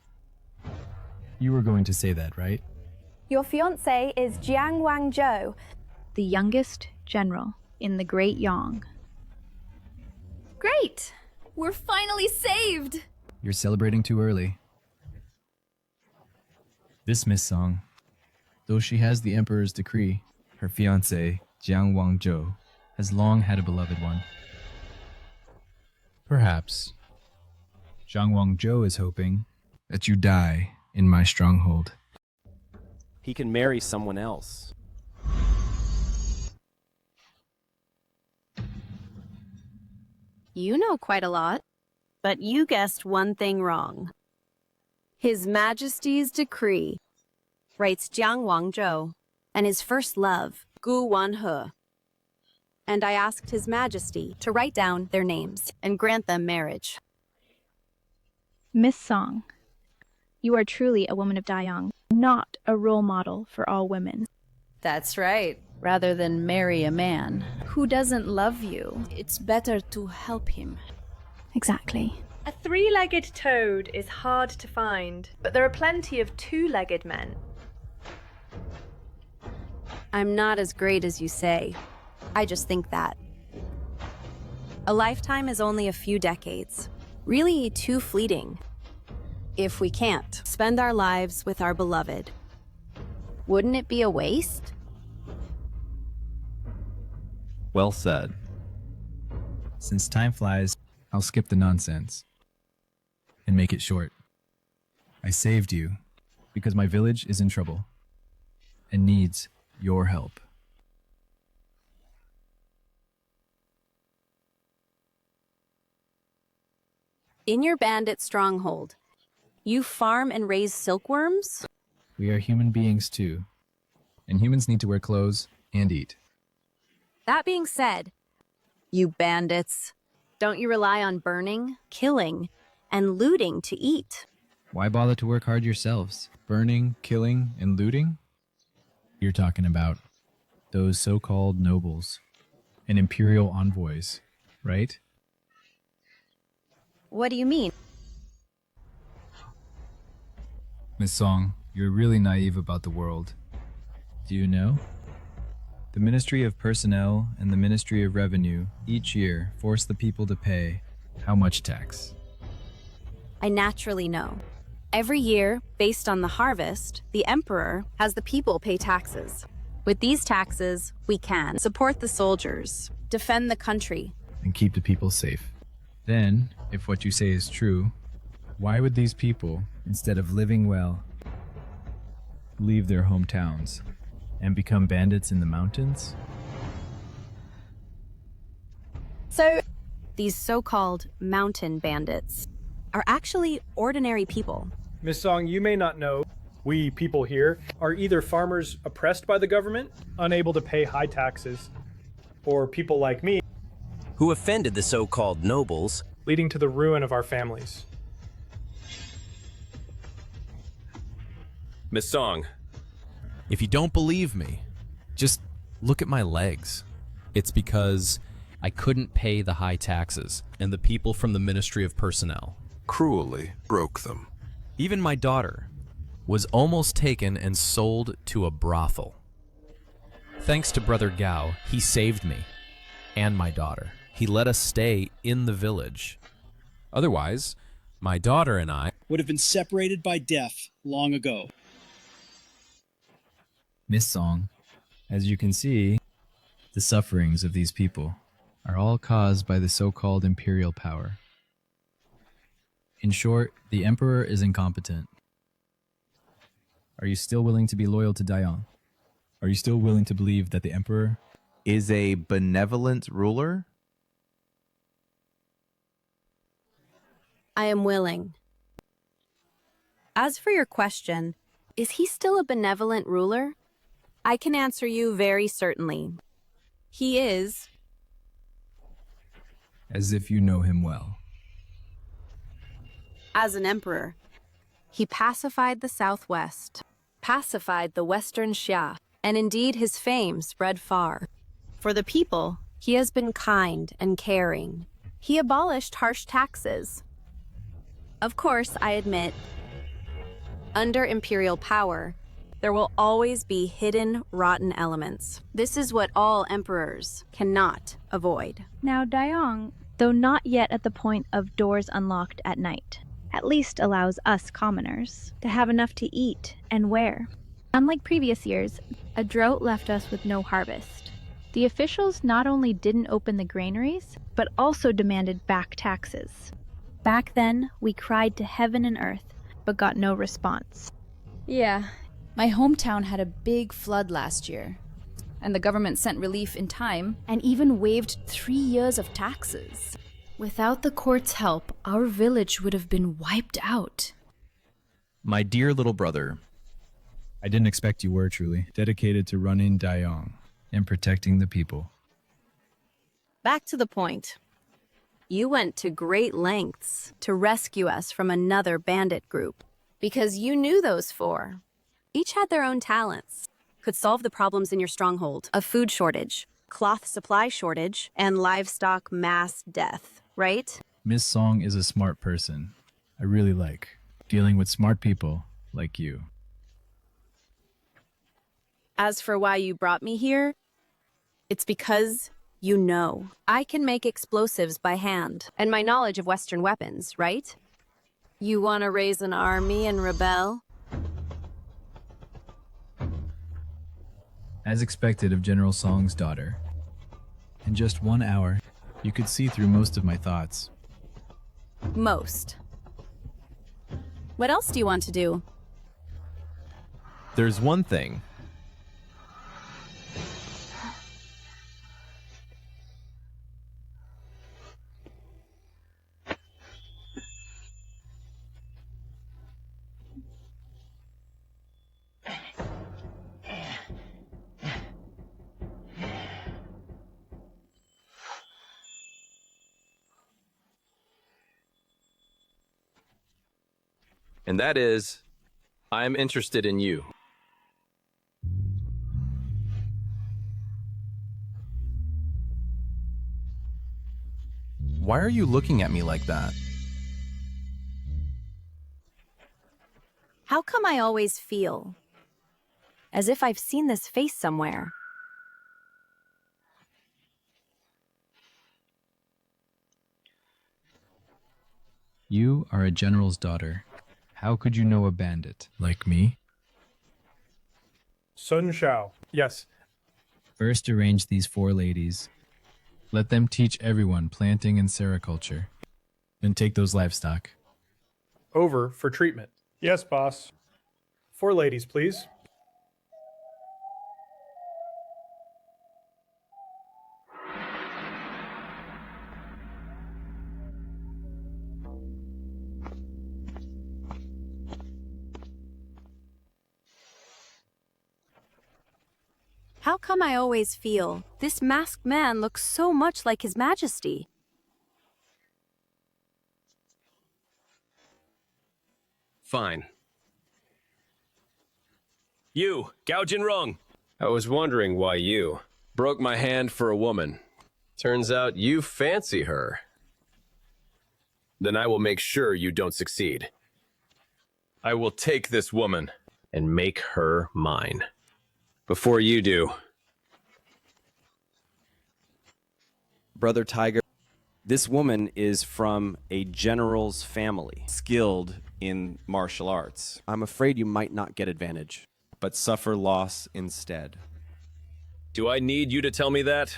You were going to say that, right? Your fiancé is Jiang Wangzhou, the youngest general in the Great Yang. Great! We're finally saved! You're celebrating too early. This Miss Song, though she has the Emperor's decree, her fiancé, Jiang Wangzhou, has long had a beloved one. Perhaps Jiang Wangzhou is hoping that you die in my stronghold. He can marry someone else. You know quite a lot, but you guessed one thing wrong. His Majesty's decree, writes Jiang Wangzhou, and his first love, Gu Wanhe. And I asked His Majesty to write down their names and grant them marriage. Miss Song, you are truly a woman of Dayang, not a role model for all women. That's right. Rather than marry a man who doesn't love you, it's better to help him. Exactly. A three-legged toad is hard to find, but there are plenty of two-legged men. I'm not as great as you say. I just think that. A lifetime is only a few decades. Really too fleeting. If we can't spend our lives with our beloved, wouldn't it be a waste? Well said. Since time flies, I'll skip the nonsense and make it short. I saved you because my village is in trouble and needs your help. In your bandit stronghold, you farm and raise silkworms? We are human beings too, and humans need to wear clothes and eat. That being said, you bandits, don't you rely on burning, killing, and looting to eat? Why bother to work hard yourselves? Burning, killing, and looting? You're talking about those so-called nobles and imperial envoys, right? What do you mean? Miss Song, you're really naive about the world. Do you know? The Ministry of Personnel and the Ministry of Revenue each year force the people to pay how much tax? I naturally know. Every year, based on the harvest, the Emperor has the people pay taxes. With these taxes, we can support the soldiers, defend the country, and keep the people safe. Then, if what you say is true, why would these people, instead of living well, leave their hometowns and become bandits in the mountains? So, these so-called mountain bandits are actually ordinary people. Miss Song, you may not know, we people here are either farmers oppressed by the government, unable to pay high taxes, or people like me, who offended the so-called nobles, leading to the ruin of our families. Miss Song. If you don't believe me, just look at my legs. It's because I couldn't pay the high taxes, and the people from the Ministry of Personnel cruelly broke them. Even my daughter was almost taken and sold to a brothel. Thanks to Brother Gao, he saved me and my daughter. He let us stay in the village. Otherwise, my daughter and I would have been separated by death long ago. Miss Song, as you can see, the sufferings of these people are all caused by the so-called imperial power. In short, the emperor is incompetent. Are you still willing to be loyal to Dayang? Are you still willing to believe that the emperor is a benevolent ruler? I am willing. As for your question, is he still a benevolent ruler? I can answer you very certainly. He is. As if you know him well. As an emperor, he pacified the southwest, pacified the western Xia, and indeed his fame spread far. For the people, he has been kind and caring. He abolished harsh taxes. Of course, I admit, under imperial power, there will always be hidden, rotten elements. This is what all emperors cannot avoid. Now Dayang, though not yet at the point of doors unlocked at night, at least allows us commoners to have enough to eat and wear. Unlike previous years, a drought left us with no harvest. The officials not only didn't open the granaries, but also demanded back taxes. Back then, we cried to heaven and earth, but got no response. Yeah, my hometown had a big flood last year, and the government sent relief in time and even waived 3 years of taxes. Without the court's help, our village would have been wiped out. My dear little brother, I didn't expect you were truly dedicated to running Dayang and protecting the people. Back to the point. You went to great lengths to rescue us from another bandit group because you knew those four. Each had their own talents, could solve the problems in your stronghold, a food shortage, cloth supply shortage, and livestock mass death, right? Miss Song is a smart person. I really like dealing with smart people like you. As for why you brought me here, it's because you know I can make explosives by hand, and my knowledge of Western weapons, right? You want to raise an army and rebel? As expected of General Song's daughter. In just 1 hour, you could see through most of my thoughts. Most. What else do you want to do? There's one thing. And that is, I'm interested in you. Why are you looking at me like that? How come I always feel as if I've seen this face somewhere? You are a general's daughter. How could you know a bandit like me? Sun Shao, yes. First arrange these 4 ladies. Let them teach everyone planting and sericulture. Then take those livestock. Over for treatment. Yes, boss. 4 ladies, please. How come I always feel this masked man looks so much like His Majesty? Fine. You, Gao Jinrong. I was wondering why you broke my hand for a woman. Turns out you fancy her. Then I will make sure you don't succeed. I will take this woman and make her mine. Before you do. Brother Tiger, this woman is from a general's family, skilled in martial arts. I'm afraid you might not get advantage, but suffer loss instead. Do I need you to tell me that?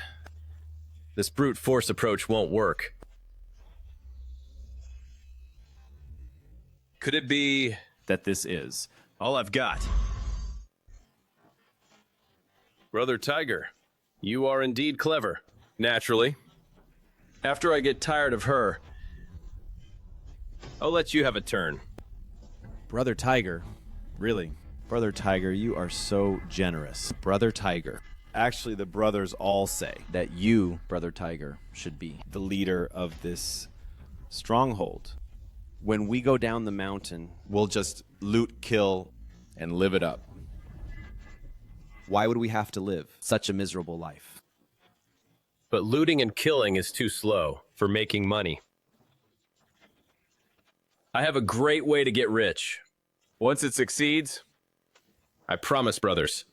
This brute force approach won't work. Could it be that this is all I've got? Brother Tiger, you are indeed clever. Naturally. After I get tired of her, I'll let you have a turn. Brother Tiger, really? Brother Tiger, you are so generous. Brother Tiger. Actually, the brothers all say that you, Brother Tiger, should be the leader of this stronghold. When we go down the mountain, we'll just loot, kill, and live it up. Why would we have to live such a miserable life? But looting and killing is too slow for making money. I have a great way to get rich. Once it succeeds, I promise, brothers,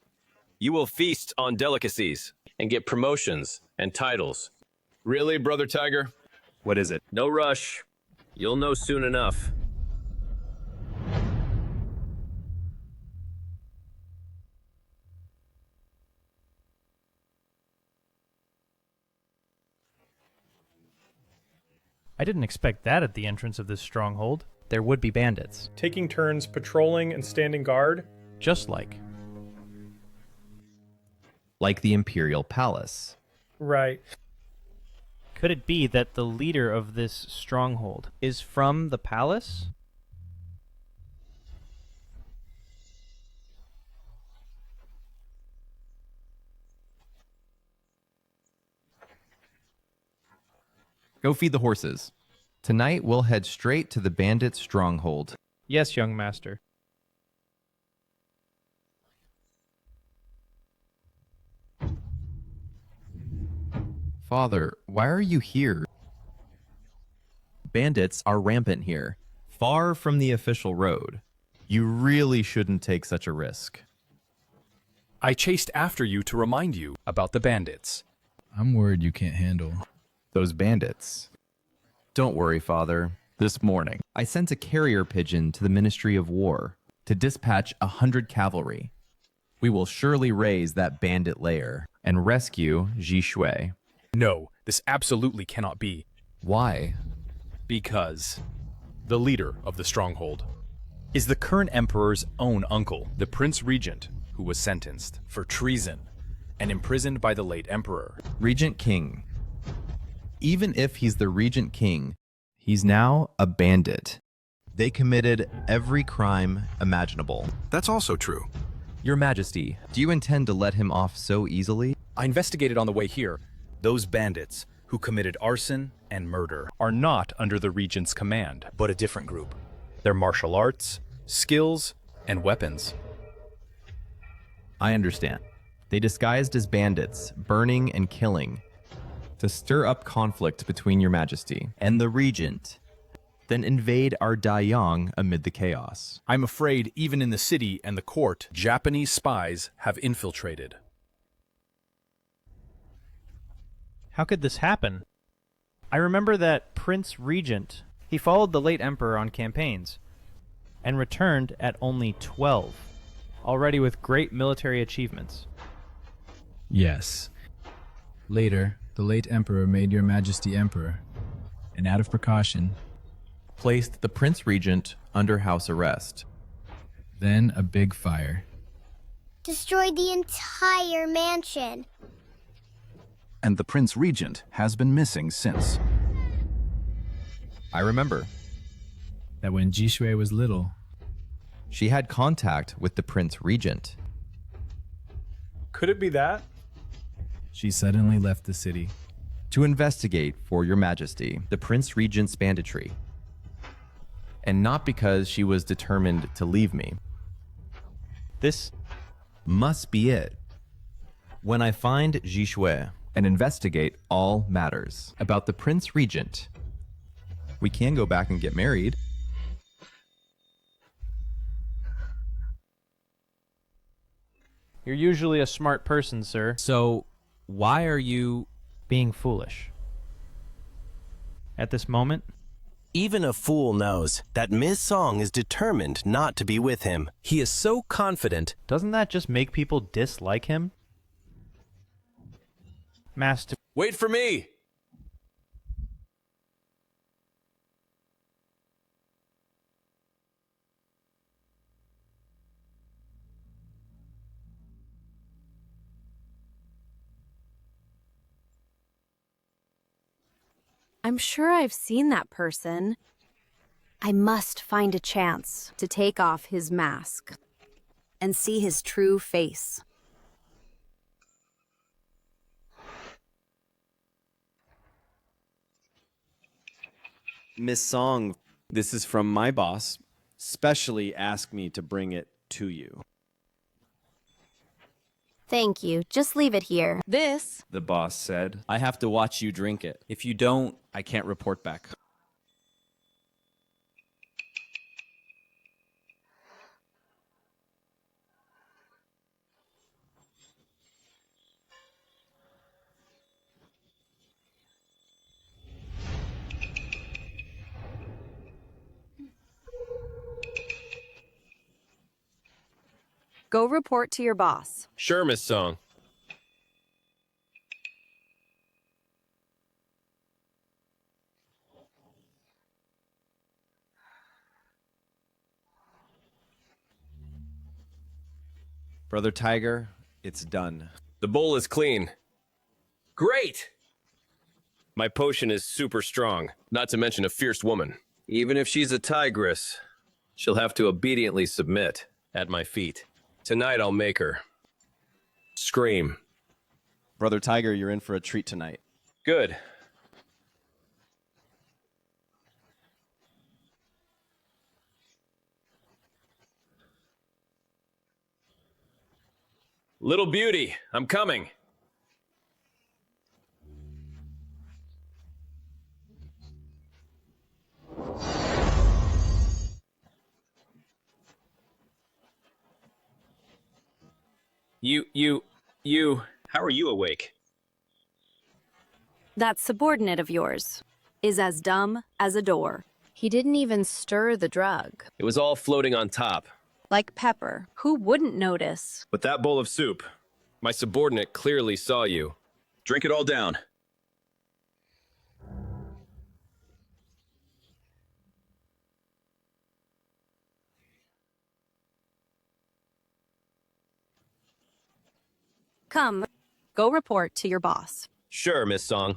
you will feast on delicacies and get promotions and titles. Really, Brother Tiger? What is it? No rush. You'll know soon enough. I didn't expect that at the entrance of this stronghold. There would be bandits. Taking turns patrolling and standing guard? Just like the Imperial Palace. Right. Could it be that the leader of this stronghold is from the palace? Go feed the horses. Tonight we'll head straight to the bandit stronghold. Yes, young master. Father, why are you here? Bandits are rampant here, far from the official road. You really shouldn't take such a risk. I chased after you to remind you about the bandits. I'm worried you can't handle those bandits. Don't worry, Father. This morning, I sent a carrier pigeon to the Ministry of War to dispatch 100 cavalry. We will surely raise that bandit lair and rescue Ji Shui. No, this absolutely cannot be. Why? Because the leader of the stronghold is the current emperor's own uncle, the Prince Regent, who was sentenced for treason and imprisoned by the late emperor. Regent King. Even if he's the Regent King, he's now a bandit. They committed every crime imaginable. That's also true. Your Majesty, do you intend to let him off so easily? I investigated on the way here. Those bandits who committed arson and murder are not under the Regent's command, but a different group. Their martial arts, skills, and weapons. I understand. They disguised as bandits, burning and killing, to stir up conflict between your Majesty and the Regent, then invade our Dayang amid the chaos. I'm afraid even in the city and the court, Japanese spies have infiltrated. How could this happen? I remember that Prince Regent, he followed the late emperor on campaigns, and returned at only 12, already with great military achievements. Yes. Later, the late emperor made your Majesty emperor, and out of precaution, placed the Prince Regent under house arrest. Then a big fire. Destroyed the entire mansion. And the Prince Regent has been missing since. I remember that when Ji Shui was little, she had contact with the Prince Regent. Could it be that? She suddenly left the city. To investigate for your majesty the Prince Regent's banditry. And not because she was determined to leave me. This must be it. When I find Jishui and investigate all matters about the Prince Regent, we can go back and get married. You're usually a smart person, sir. So, why are you being foolish? At this moment? Even a fool knows that Ms. Song is determined not to be with him. He is so confident. Doesn't that just make people dislike him? Master. Wait for me! I'm sure I've seen that person. I must find a chance to take off his mask and see his true face. Miss Song, this is from my boss. Specially asked me to bring it to you. Thank you. Just leave it here. This, the boss said, I have to watch you drink it. If you don't, I can't report back. Go report to your boss. Sure, Miss Song. Brother Tiger, it's done. The bowl is clean. Great! My potion is super strong, not to mention a fierce woman. Even if she's a tigress, she'll have to obediently submit at my feet. Tonight I'll make her scream. Brother Tiger, you're in for a treat tonight. Good. Little beauty, I'm coming. You, how are you awake? That subordinate of yours is as dumb as a door. He didn't even stir the drug. It was all floating on top. Like pepper. Who wouldn't notice? With that bowl of soup, my subordinate clearly saw you. Drink it all down. Come, go report to your boss. Sure, Miss Song.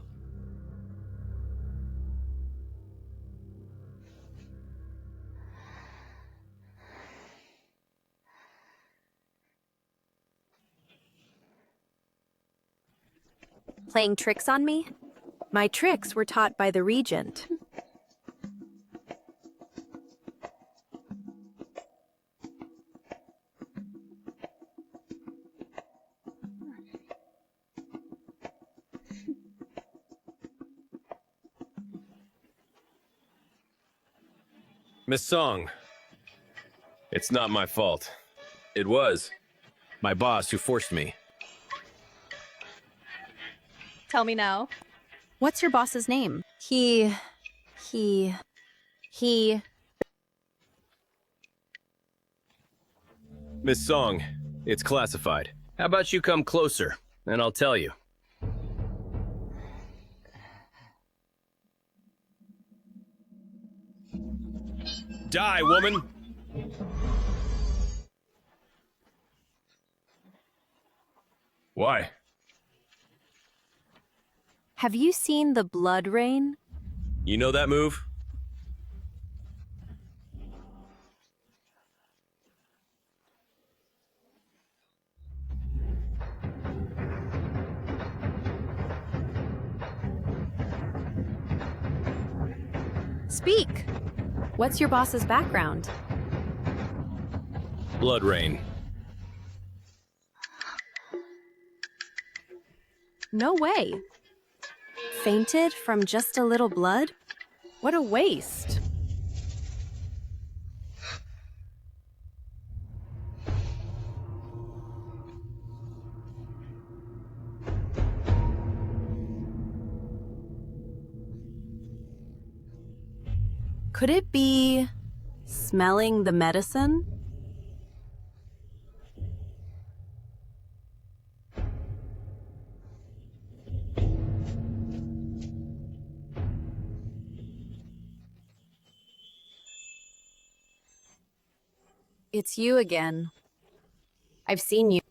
Playing tricks on me? My tricks were taught by the regent. Miss Song, it's not my fault. It was my boss who forced me. Tell me now. What's your boss's name? He... Miss Song, it's classified. How about you come closer, and I'll tell you. Die, woman! Why? Have you seen the blood rain? You know that move? Speak! What's your boss's background? Blood rain. No way. Fainted from just a little blood? What a waste. Could it be smelling the medicine? It's you again. I've seen you.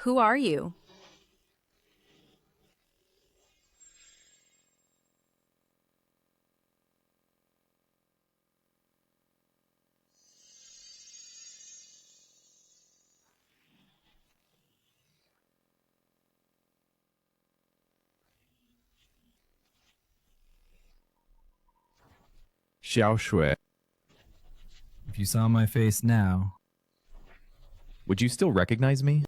Who are you? Xiao Shui. If you saw my face now, would you still recognize me?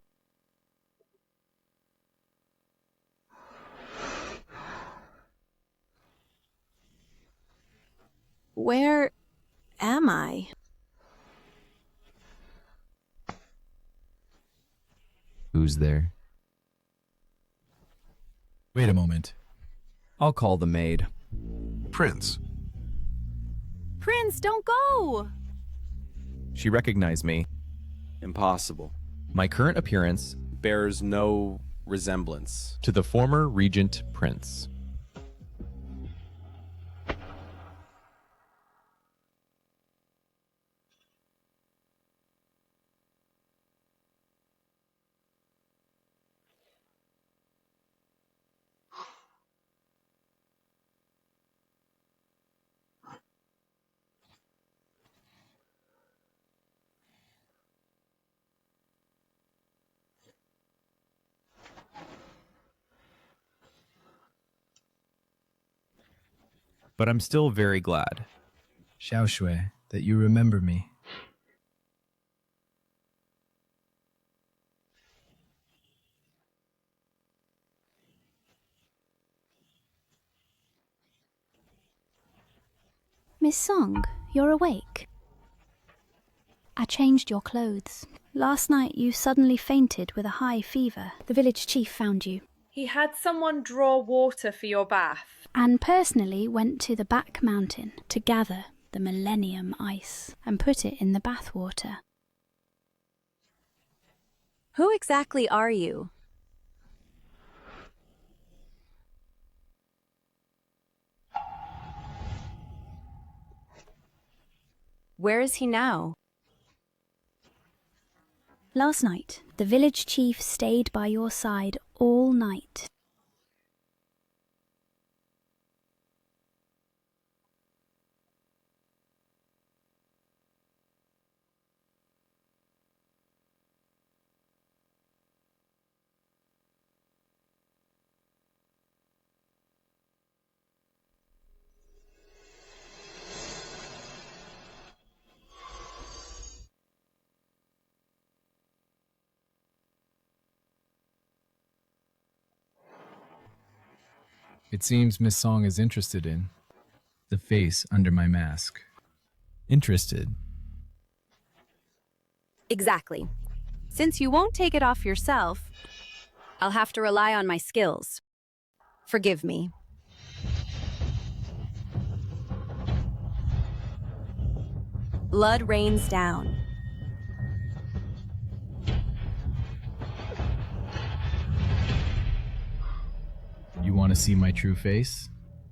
Where am I? Who's there? Wait a moment. I'll call the maid. Prince. Prince, don't go! She recognized me. Impossible. My current appearance Bears no resemblance to the former regent prince. But I'm still very glad. Xiao Shui, that you remember me. Miss Song, you're awake. I changed your clothes. Last night you suddenly fainted with a high fever. The village chief found you. He had someone draw water for your bath. And personally went to the back mountain to gather the millennium ice and put it in the bathwater. Who exactly are you? Where is he now? Last night, the village chief stayed by your side all night. It seems Miss Song is interested in the face under my mask. Interested? Exactly. Since you won't take it off yourself, I'll have to rely on my skills. Forgive me. Blood rains down. You want to see my true face?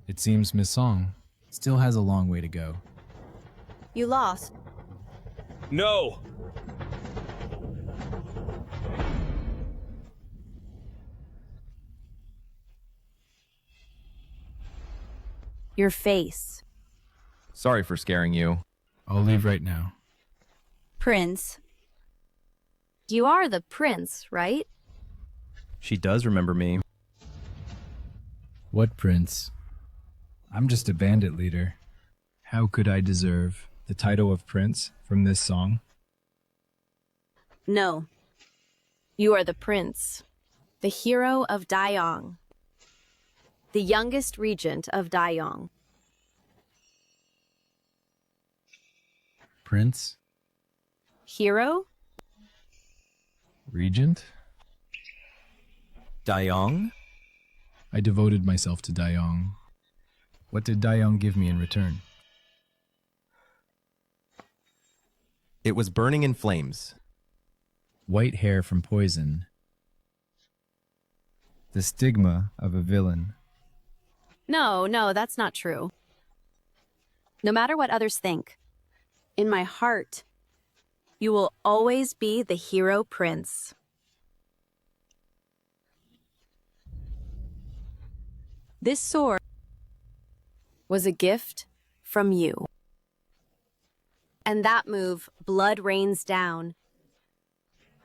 It seems Miss Song still has a long way to go. You lost. No! Your face. Sorry for scaring you. I'll leave right now. Prince. You are the prince, right? She does remember me. What prince? I'm just a bandit leader. How could I deserve the title of prince from this song? No. You are the prince, the hero of Dayong, the youngest regent of Dayong. Prince? Hero? Regent? Dayong? I devoted myself to Dayong. What did Dayong give me in return? It was burning in flames. White hair from poison. The stigma of a villain. No, that's not true. No matter what others think, in my heart, you will always be the hero prince. This sword was a gift from you. And that move, blood rains down.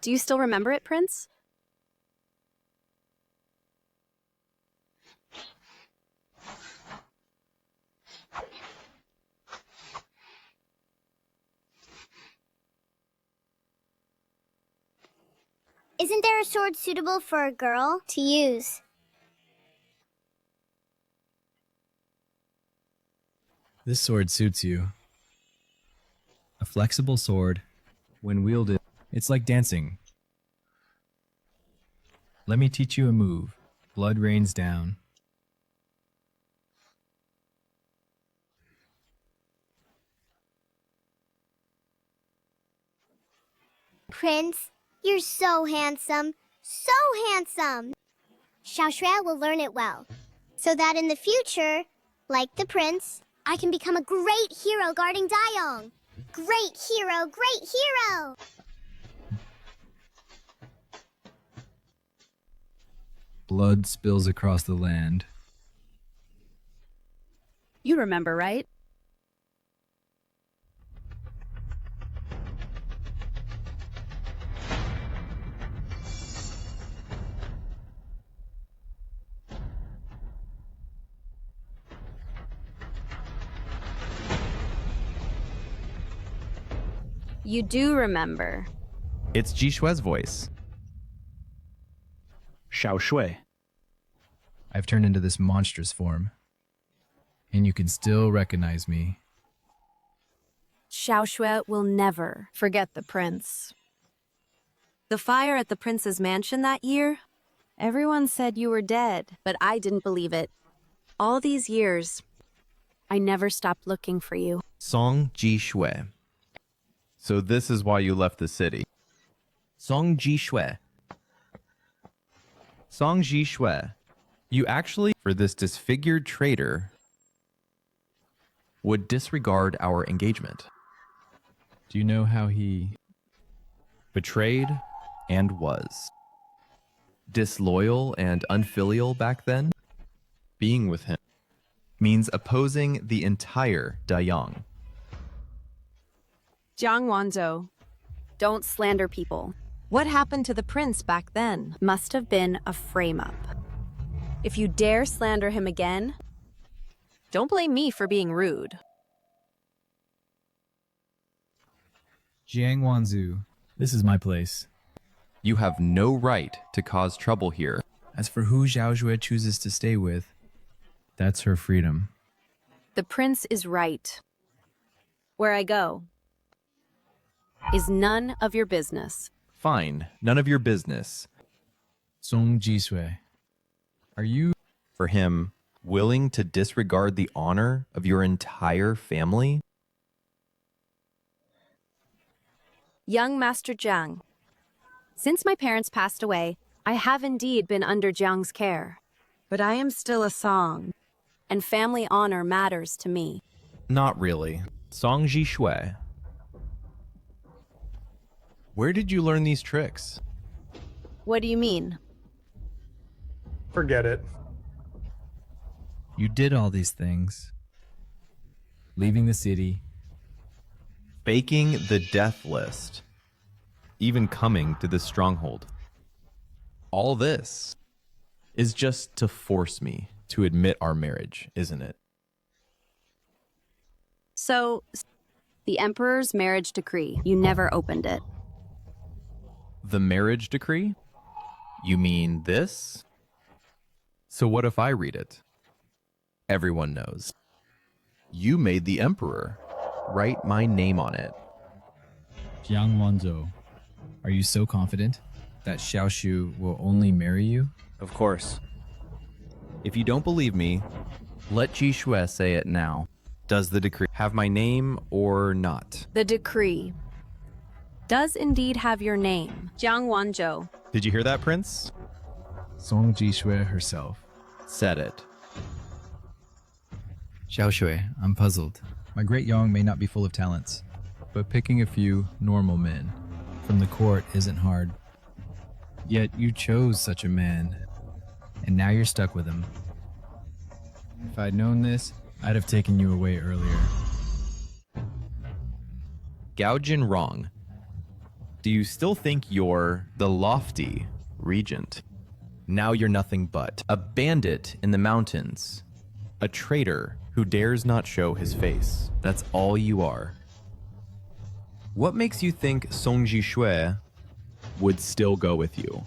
Do you still remember it, Prince? Isn't there a sword suitable for a girl to use? This sword suits you. A flexible sword, when wielded, it's like dancing. Let me teach you a move. Blood rains down. Prince, you're so handsome. So handsome. Xiao Shui will learn it well, so that in the future, like the prince, I can become a great hero guarding Dayong. Great hero, great hero! Blood spills across the land. You remember, right? You do remember. It's Jishue's voice. Xiao Shui. I've turned into this monstrous form, and you can still recognize me. Xiao Shui will never forget the prince. The fire at the prince's mansion that year, everyone said you were dead, but I didn't believe it. All these years, I never stopped looking for you. Song Jishui. So this is why you left the city. Song Jishui. Song Jishui. You actually, for this disfigured traitor, would disregard our engagement. Do you know how he Betrayed and was. Disloyal and unfilial back then? Being with him means opposing the entire Dayong. Jiang Wanzhou, don't slander people. What happened to the prince back then must have been a frame-up. If you dare slander him again, don't blame me for being rude. Jiang Wanzhou, this is my place. You have no right to cause trouble here. As for who Xiao Shui chooses to stay with, that's her freedom. The prince is right. Where I go is none of your business. Fine, none of your business. Song Jishui, are you, for him, willing to disregard the honor of your entire family? Young Master Jiang, since my parents passed away, I have indeed been under Jiang's care. But I am still a Song, and family honor matters to me. Not really. Song Jishui. Where did you learn these tricks? What do you mean? Forget it. You did all these things. Leaving the city. Faking the death list. Even coming to this stronghold. All this is just to force me to admit our marriage, isn't it? So, the Emperor's marriage decree. You never opened it. The marriage decree? You mean this? So what if I read it? Everyone knows. You made the emperor. Write my name on it. Jiang Wanzhou, are you so confident that Xiaoshu will only marry you? Of course. If you don't believe me, let Ji Shui say it now. Does the decree have my name or not? The decree does indeed have your name, Jiang Wanzhou. Did you hear that, Prince? Song Ji Shui herself said it. Xiaoshui, I'm puzzled. My great Yang may not be full of talents, but picking a few normal men from the court isn't hard. Yet you chose such a man, and now you're stuck with him. If I'd known this, I'd have taken you away earlier. Gaojin wrong. Do you still think you're the lofty regent? Now you're nothing but a bandit in the mountains, a traitor who dares not show his face. That's all you are. What makes you think Song Ji Shui would still go with you?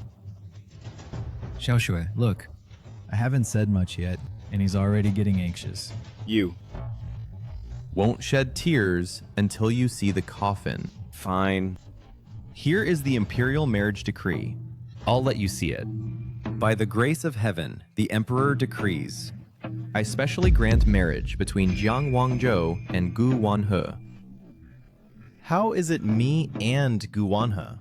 Xiaoshui, look, I haven't said much yet, and he's already getting anxious. You won't shed tears until you see the coffin. Fine. Here is the imperial marriage decree. I'll let you see it. By the grace of heaven, the emperor decrees, I specially grant marriage between Jiang Wanzhou and Gu Wanhe. How is it me and Gu Wanhe?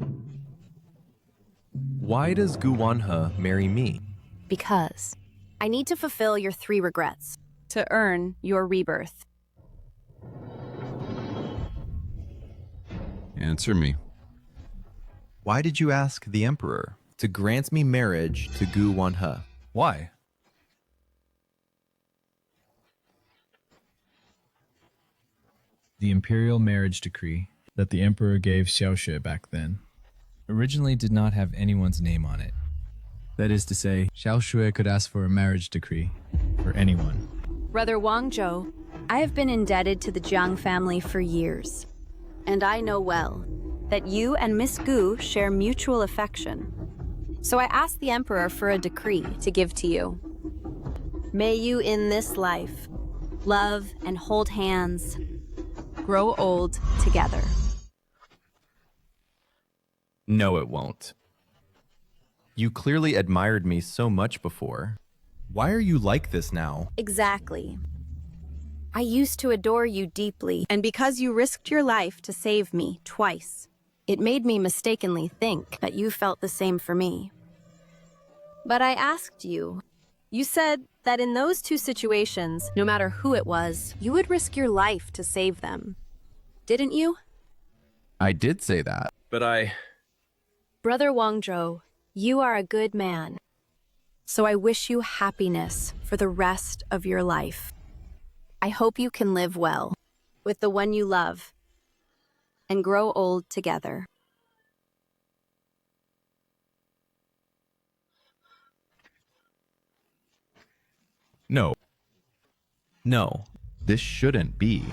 Why does Gu Wanhe marry me? Because I need to fulfill your 3 regrets to earn your rebirth. Answer me. Why did you ask the emperor to grant me marriage to Gu Wanhe? Why? The imperial marriage decree that the emperor gave Xiaoshui back then originally did not have anyone's name on it. That is to say, Xiaoshui could ask for a marriage decree for anyone. Brother Wanzhou, I have been indebted to the Jiang family for years, and I know well that you and Miss Gu share mutual affection. So I asked the Emperor for a decree to give to you. May you in this life love and hold hands, grow old together. No, it won't. You clearly admired me so much before. Why are you like this now? Exactly. I used to adore you deeply, and because you risked your life to save me twice, it made me mistakenly think that you felt the same for me. But I asked you. You said that in those 2 situations, no matter who it was, you would risk your life to save them. Didn't you? I did say that. But Brother Wanzhou, you are a good man. So I wish you happiness for the rest of your life. I hope you can live well with the one you love and grow old together. No. No, this shouldn't be.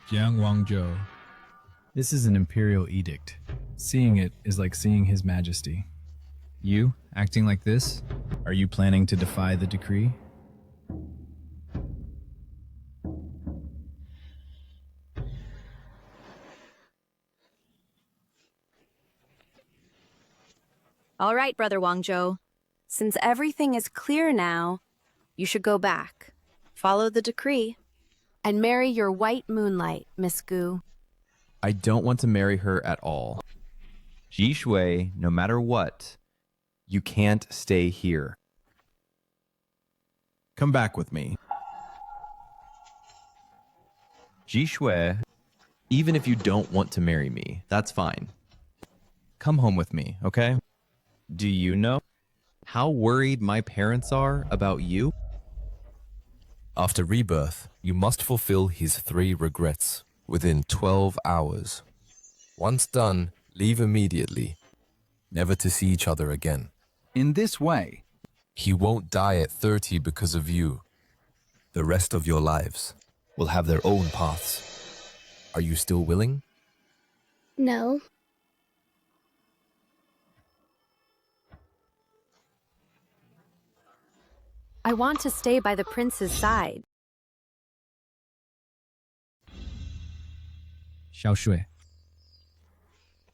Jiang Wanzhou, this is an imperial edict. Seeing it is like seeing His Majesty. You, acting like this? Are you planning to defy the decree? All right, Brother Wanzhou. Since everything is clear now, you should go back, follow the decree, and marry your white moonlight, Miss Gu. I don't want to marry her at all. Ji Shui, no matter what, you can't stay here. Come back with me. Ji Shui, even if you don't want to marry me, that's fine. Come home with me, okay? Do you know how worried my parents are about you? After rebirth, you must fulfill his 3 regrets within 12 hours. Once done, leave immediately, never to see each other again. In this way, he won't die at 30 because of you. The rest of your lives. will have their own paths. Are you still willing? No. I want to stay by the prince's side. Xiaoshui.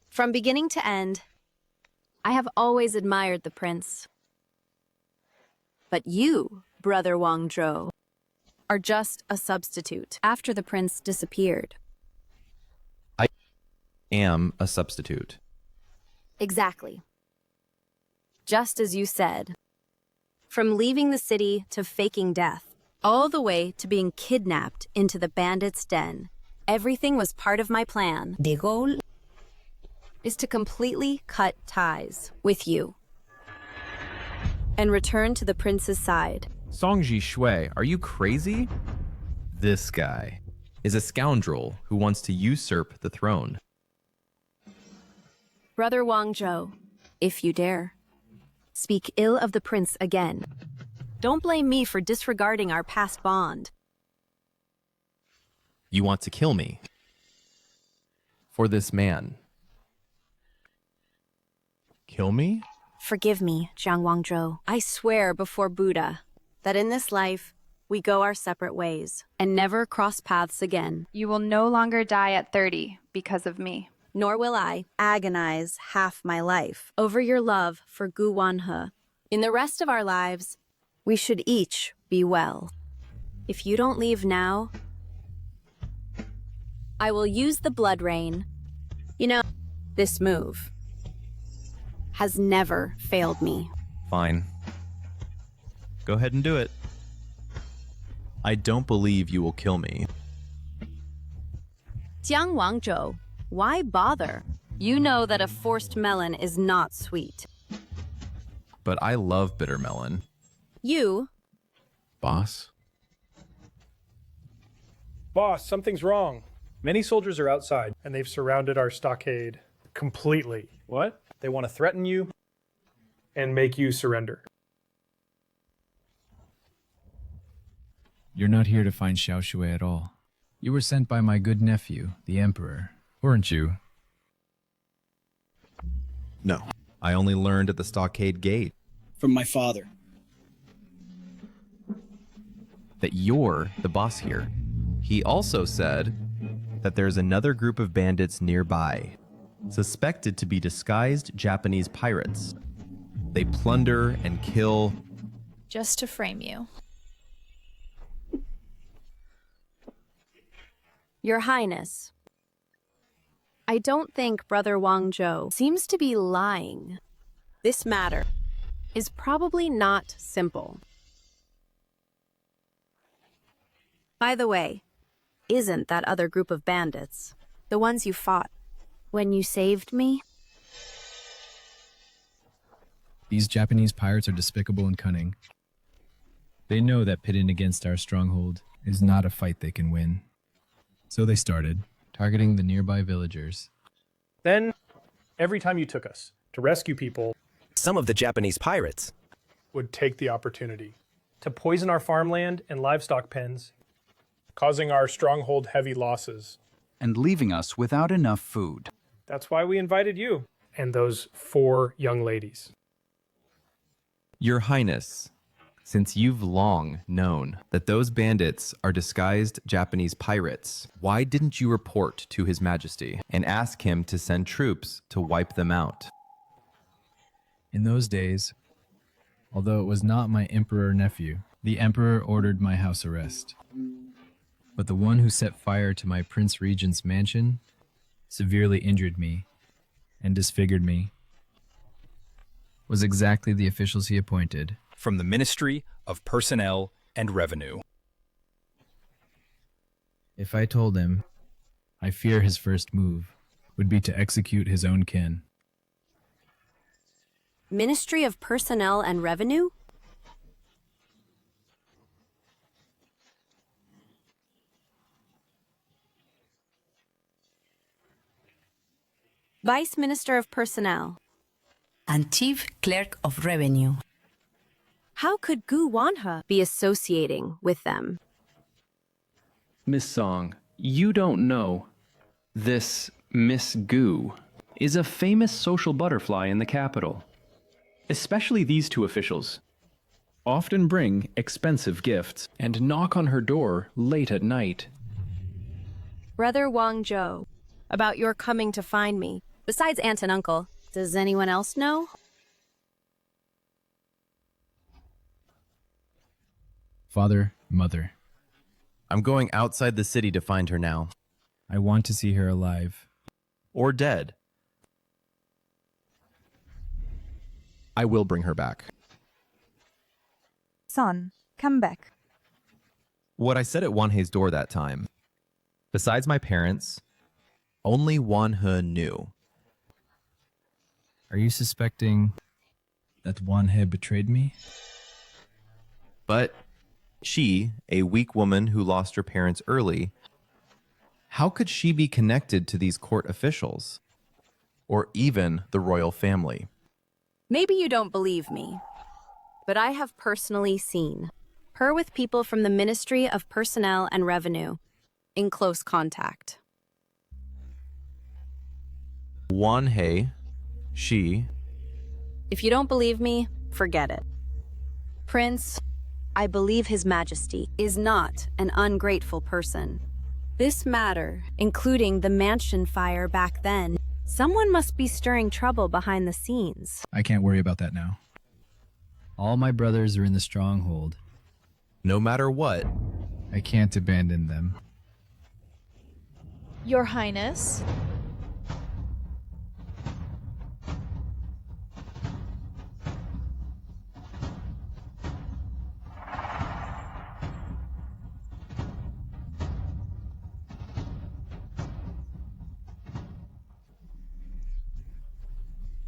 From beginning to end, I have always admired the prince. But you, Brother Wangzhou, are just a substitute after the prince disappeared. I am a substitute. Exactly. Just as you said. From leaving the city to faking death, all the way to being kidnapped into the bandits' den, everything was part of my plan. The goal is to completely cut ties with you and return to the prince's side. Songji Shui, are you crazy? This guy is a scoundrel who wants to usurp the throne. Brother Wangzhou, if you dare, speak ill of the prince again. Don't blame me for disregarding our past bond. You want to kill me? For this man. Kill me? Forgive me, Jiang Wangzhou. I swear before Buddha that in this life, we go our separate ways and never cross paths again. You will no longer die at 30 because of me. Nor will I agonize half my life over your love for Gu Wanhe. In the rest of our lives, we should each be well. If you don't leave now, I will use the blood rain. You know, this move has never failed me. Fine. Go ahead and do it. I don't believe you will kill me. Jiang Wangzhou, why bother? You know that a forced melon is not sweet. But I love bitter melon. You? Boss? Boss, something's wrong. Many soldiers are outside, and they've surrounded our stockade completely. What? They want to threaten you and make you surrender. You're not here to find Xiaoshui at all. You were sent by my good nephew, the Emperor, weren't you? No. I only learned at the stockade gate. From my father. That you're the boss here. He also said that there's another group of bandits nearby, suspected to be disguised Japanese pirates. They plunder and kill. Just to frame you. Your Highness, I don't think Brother Wangzhou seems to be lying. This matter is probably not simple. By the way, isn't that other group of bandits the ones you fought when you saved me? These Japanese pirates are despicable and cunning. They know that pitting against our stronghold is not a fight they can win. So they started, targeting the nearby villagers. Then, every time you took us to rescue people, some of the Japanese pirates would take the opportunity to poison our farmland and livestock pens, causing our stronghold heavy losses. And leaving us without enough food. That's why we invited you and those 4 young ladies. Your Highness, since you've long known that those bandits are disguised Japanese pirates, why didn't you report to His Majesty and ask him to send troops to wipe them out? In those days, although it was not my emperor nephew, the emperor ordered my house arrest. But the one who set fire to my Prince Regent's mansion severely injured me and disfigured me was exactly the officials he appointed. From the Ministry of Personnel and Revenue. If I told him, I fear his first move would be to execute his own kin. Ministry of Personnel and Revenue? Vice Minister of Personnel. And Chief Clerk of Revenue. How could Gu Wanhe be associating with them? Miss Song, you don't know. This Miss Gu is a famous social butterfly in the capital. Especially these two officials often bring expensive gifts and knock on her door late at night. Brother Wang Zhou, about your coming to find me. Besides aunt and uncle, does anyone else know? Father, mother. I'm going outside the city to find her now. I want to see her alive. Or dead. I will bring her back. Son, come back. What I said at Wanhei's door that time. Besides my parents, only Wanhe knew. Are you suspecting that Wanhe betrayed me? But she, a weak woman who lost her parents early, how could she be connected to these court officials? Or even the royal family? Maybe you don't believe me, but I have personally seen her with people from the Ministry of Personnel and Revenue in close contact. Wanhei, she... If you don't believe me, forget it. Prince, I believe His Majesty is not an ungrateful person. This matter, including the mansion fire back then, someone must be stirring trouble behind the scenes. I can't worry about that now. All my brothers are in the stronghold. No matter what, I can't abandon them. Your Highness?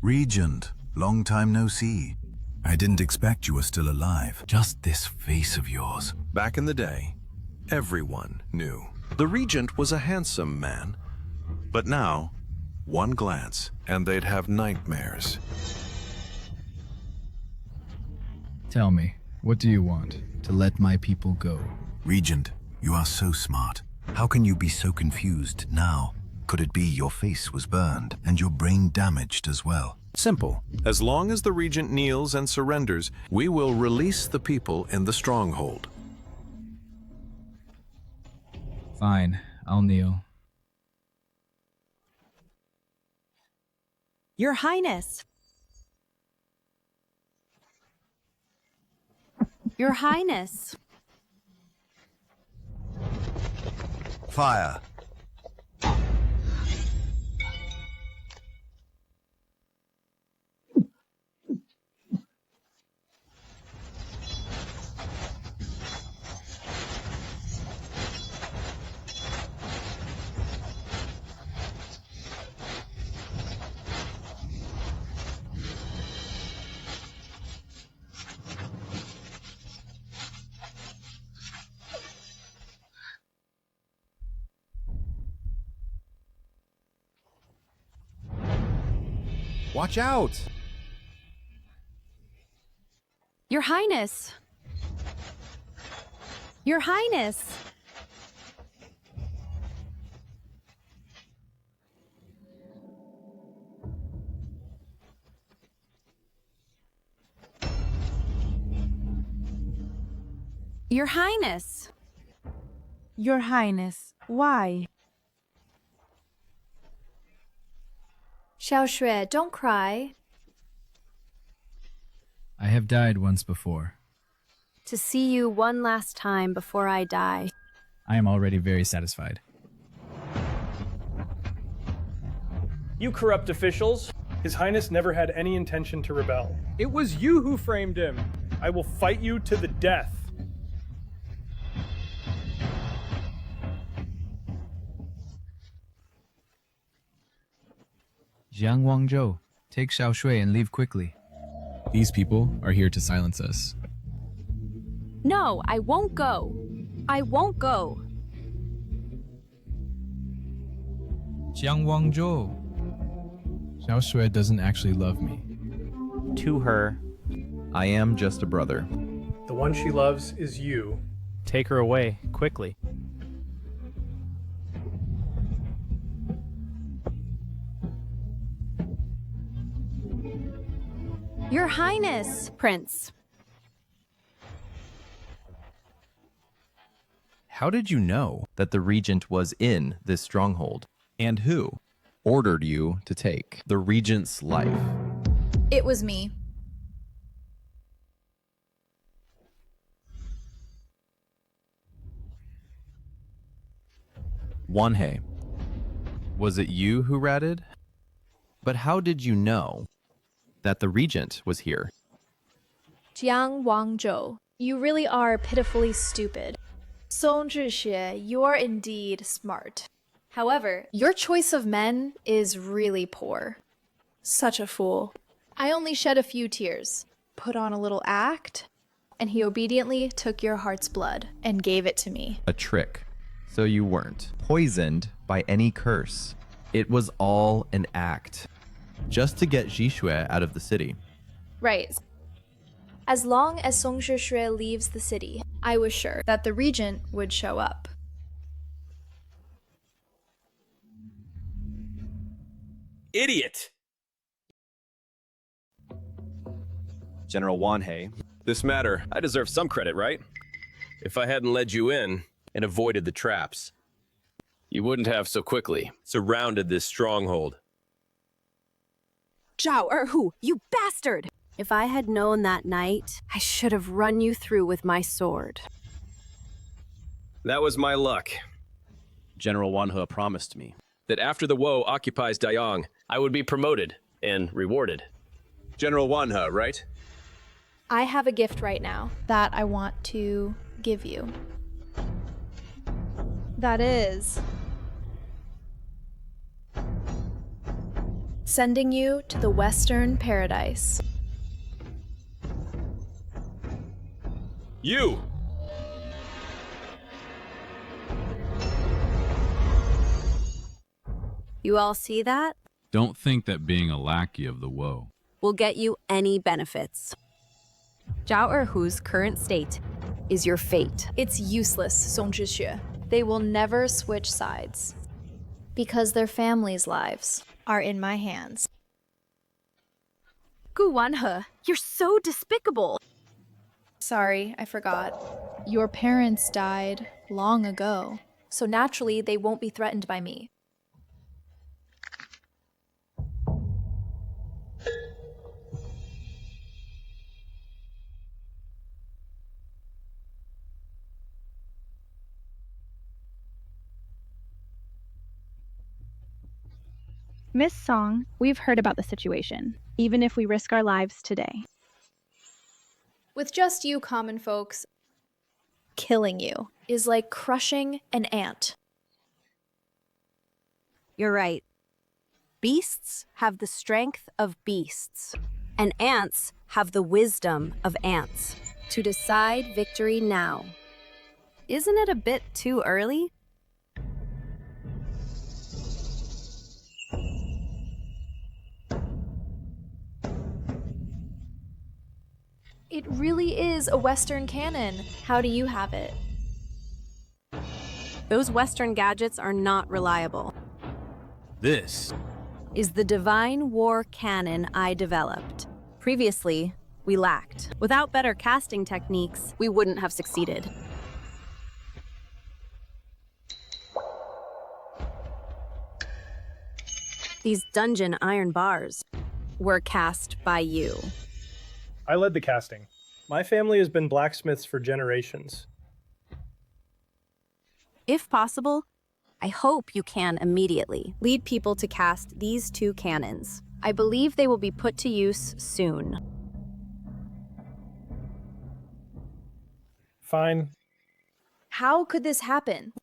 Regent, long time no see. I didn't expect you were still alive. Just this face of yours. Back in the day, everyone knew. The Regent was a handsome man. But now, one glance, and they'd have nightmares. Tell me, what do you want? To let my people go? Regent, you are so smart. How can you be so confused now? Could it be your face was burned and your brain damaged as well? Simple. As long as the Regent kneels and surrenders, we will release the people in the stronghold. Fine, I'll kneel. Your Highness. Your Highness. Fire! Watch out! Your Highness. Your Highness. Your Highness. Your Highness, why? Xiao Shui, don't cry. I have died once before. To see you one last time before I die. I am already very satisfied. You corrupt officials! His Highness never had any intention to rebel. It was you who framed him! I will fight you to the death! Jiang Wangzhou, take Xiao Shui and leave quickly. These people are here to silence us. No, I won't go. I won't go. Jiang Wangzhou. Xiao Shui doesn't actually love me. To her, I am just a brother. The one she loves is you. Take her away, quickly. Your Highness, Prince. How did you know that the regent was in this stronghold? And who ordered you to take the regent's life? It was me. Wanhei, was it you who ratted? But how did you know that the regent was here? Jiang Wangzhou, you really are pitifully stupid. Song Zhixue, you're indeed smart. However, your choice of men is really poor. Such a fool. I only shed a few tears, put on a little act, and he obediently took your heart's blood and gave it to me. A trick. So you weren't poisoned by any curse. It was all an act, just to get Zhixue out of the city. Right. As long as Song Zhixue leaves the city, I was sure that the regent would show up. Idiot! General Wanhei, this matter, I deserve some credit, right? If I hadn't led you in and avoided the traps, you wouldn't have so quickly surrounded this stronghold. Zhao Erhu, you bastard! If I had known that night, I should have run you through with my sword. That was my luck. General Wanhe promised me that after the woe occupies Dayang, I would be promoted and rewarded. General Wanhe, right? I have a gift right now that I want to give you. That is sending you to the Western Paradise. You! You all see that? Don't think that being a lackey of the woe Will get you any benefits. Zhao Erhu's current state is your fate. It's useless, Song Zhixue. They will never switch sides because their families' lives are in my hands. Gu Wanhe, you're so despicable. Sorry, I forgot. Your parents died long ago, so naturally they won't be threatened by me. Miss Song, we've heard about the situation, even if we risk our lives today. With just you common folks, killing you is like crushing an ant. You're right. Beasts have the strength of beasts, and ants have the wisdom of ants. To decide victory now. Isn't it a bit too early? It really is a Western cannon. How do you have it? Those Western gadgets are not reliable. This Is the divine war cannon I developed. Previously, we lacked. Without better casting techniques, we wouldn't have succeeded. These dungeon iron bars were cast by you. I led the casting. My family has been blacksmiths for generations. If possible, I hope you can immediately lead people to cast these two cannons. I believe they will be put to use soon. Fine. How could this happen?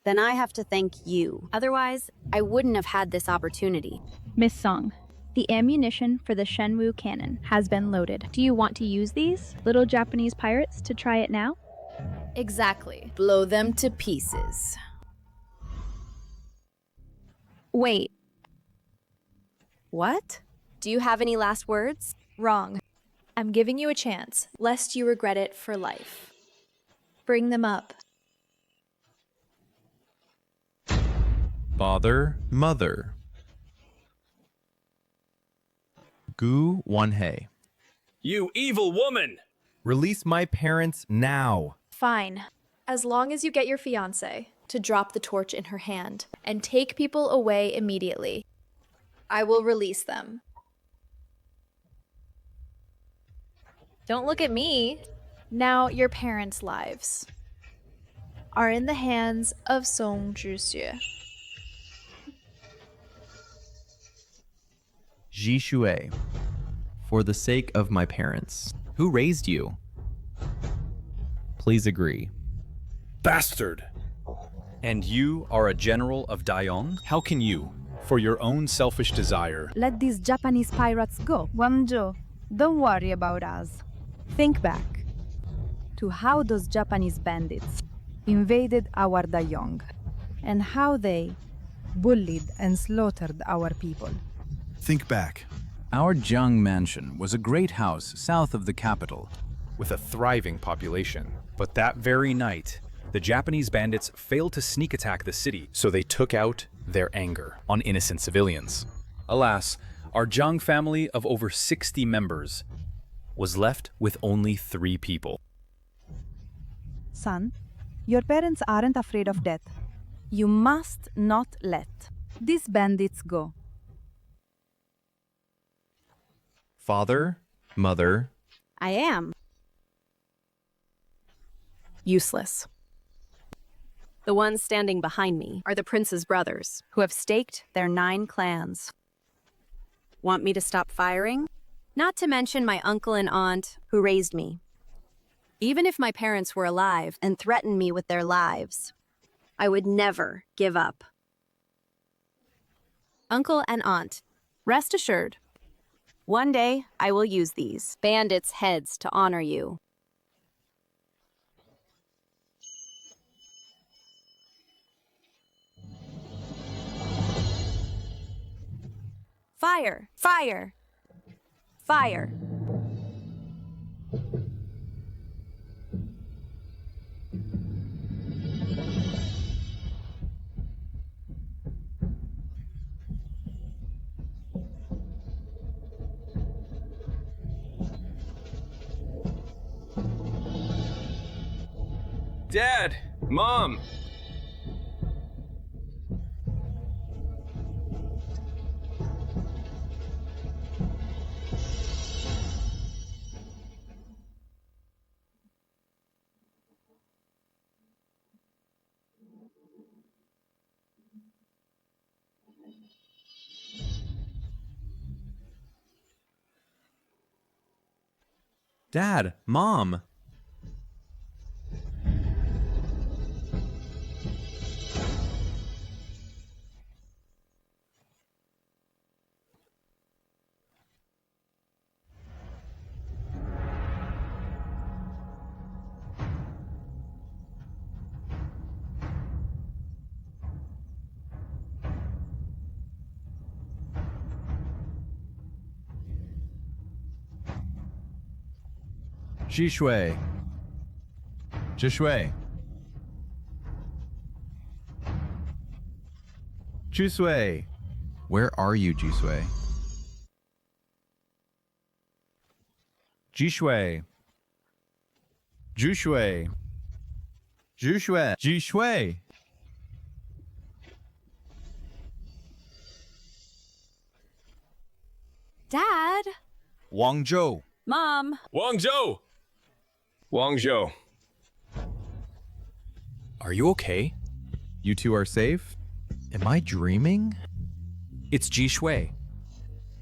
Then I have to thank you. Otherwise, I wouldn't have had this opportunity. Miss Song, the ammunition for the Shenwu cannon has been loaded. Do you want to use these little Japanese pirates to try it now? Exactly. Blow them to pieces. Wait. What? Do you have any last words? Wrong. I'm giving you a chance, lest you regret it for life. Bring them up. Father, mother. Gu Wanhei, You evil woman! Release my parents now. Fine. As long as you get your fiancé to drop the torch in her hand and take people away immediately, I will release them. Don't look at me. Now your parents' lives are in the hands of Song Zhixue. Jishue, for the sake of my parents, who raised you, please agree. Bastard! And you are a general of Dayong? How can you, for your own selfish desire, let these Japanese pirates go? Wangzhou, don't worry about us. Think back to how those Japanese bandits invaded our Dayong and how they bullied and slaughtered our people. Think back. Our Jiang mansion was a great house south of the capital, with a thriving population? But that very night, the Japanese bandits failed to sneak attack the city, so they took out their anger on innocent civilians. Alas, our Jiang family of over 60 members was left with only 3 people. Son, your parents aren't afraid of death. You must not let these bandits go. Father, mother, I am useless. The ones standing behind me are the prince's brothers, who have staked their 9 clans. Want me to stop firing? Not to mention my uncle and aunt, who raised me. Even if my parents were alive and threatened me with their lives, I would never give up. Uncle and aunt, rest assured, one day I will use these bandits' heads to honor you. Fire! Fire! Fire! Dad! Mom! Dad, Mom. Jishui. Jishui. Jusui. Where are you, Jusui? Jishui. Jushui. Jushui. Jishui. Dad? Wangzhou. Mom? Wangzhou! Wangzhou. Are you okay? You two are safe? Am I dreaming? It's Jishui.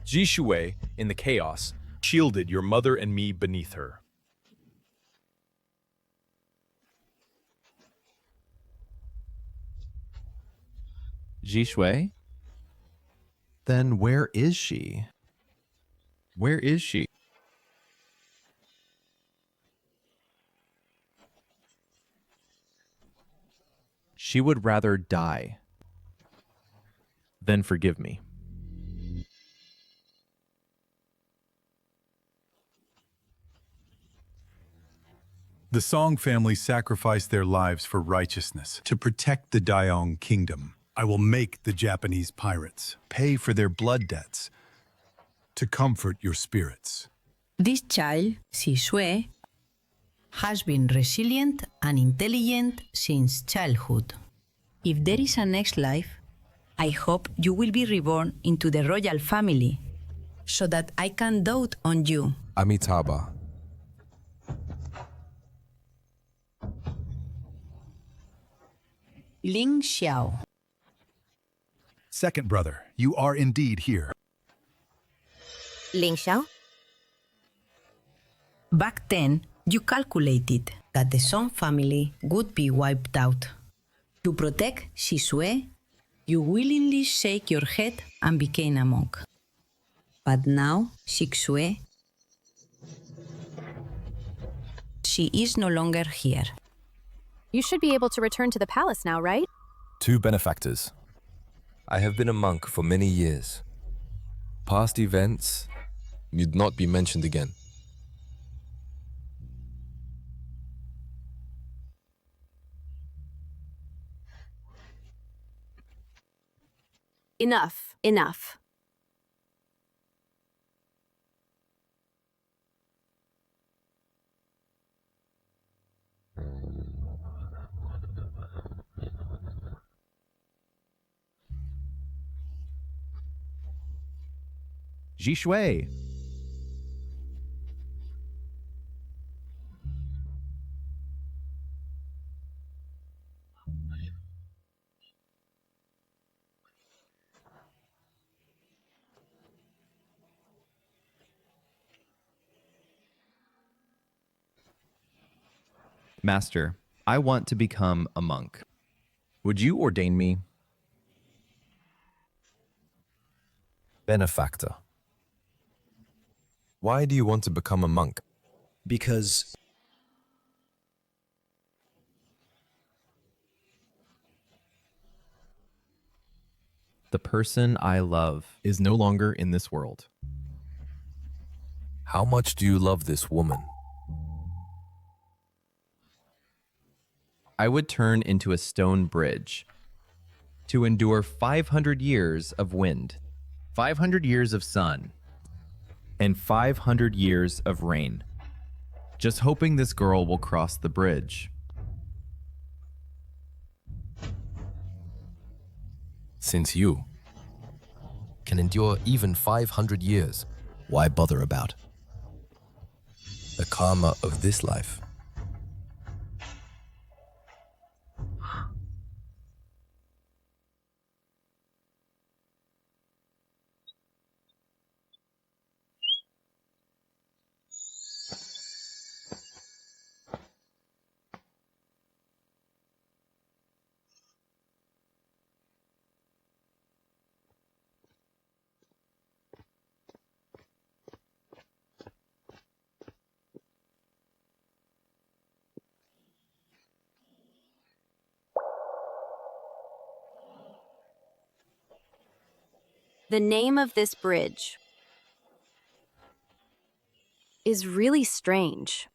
Jishui, in the chaos, shielded your mother and me beneath her. Jishui? Then where is she? Where is she? She would rather die than forgive me. The Song family sacrificed their lives for righteousness to protect the Dayong kingdom. I will make the Japanese pirates pay for their blood debts to comfort your spirits. This child, Shishui, has been resilient and intelligent since childhood. If there is a next life, I hope you will be reborn into the royal family so that I can dote on you. Amitabha. Ling Xiao. Second brother, you are indeed here. Ling Xiao? Back then, you calculated that the Song family would be wiped out. To protect Shisui, you willingly shake your head and became a monk. But now, Shisui, she is no longer here. You should be able to return to the palace now, right? 2 benefactors. I have been a monk for many years. Past events need not be mentioned again. Enough, enough. Jishui. Master, I want to become a monk. Would you ordain me? Benefactor. Why do you want to become a monk? Because the person I love is no longer in this world. How much do you love this woman? I would turn into a stone bridge to endure 500 years of wind, 500 years of sun, and 500 years of rain, just hoping this girl will cross the bridge. Since you can endure even 500 years, why bother about the karma of this life? The name of this bridge is really strange.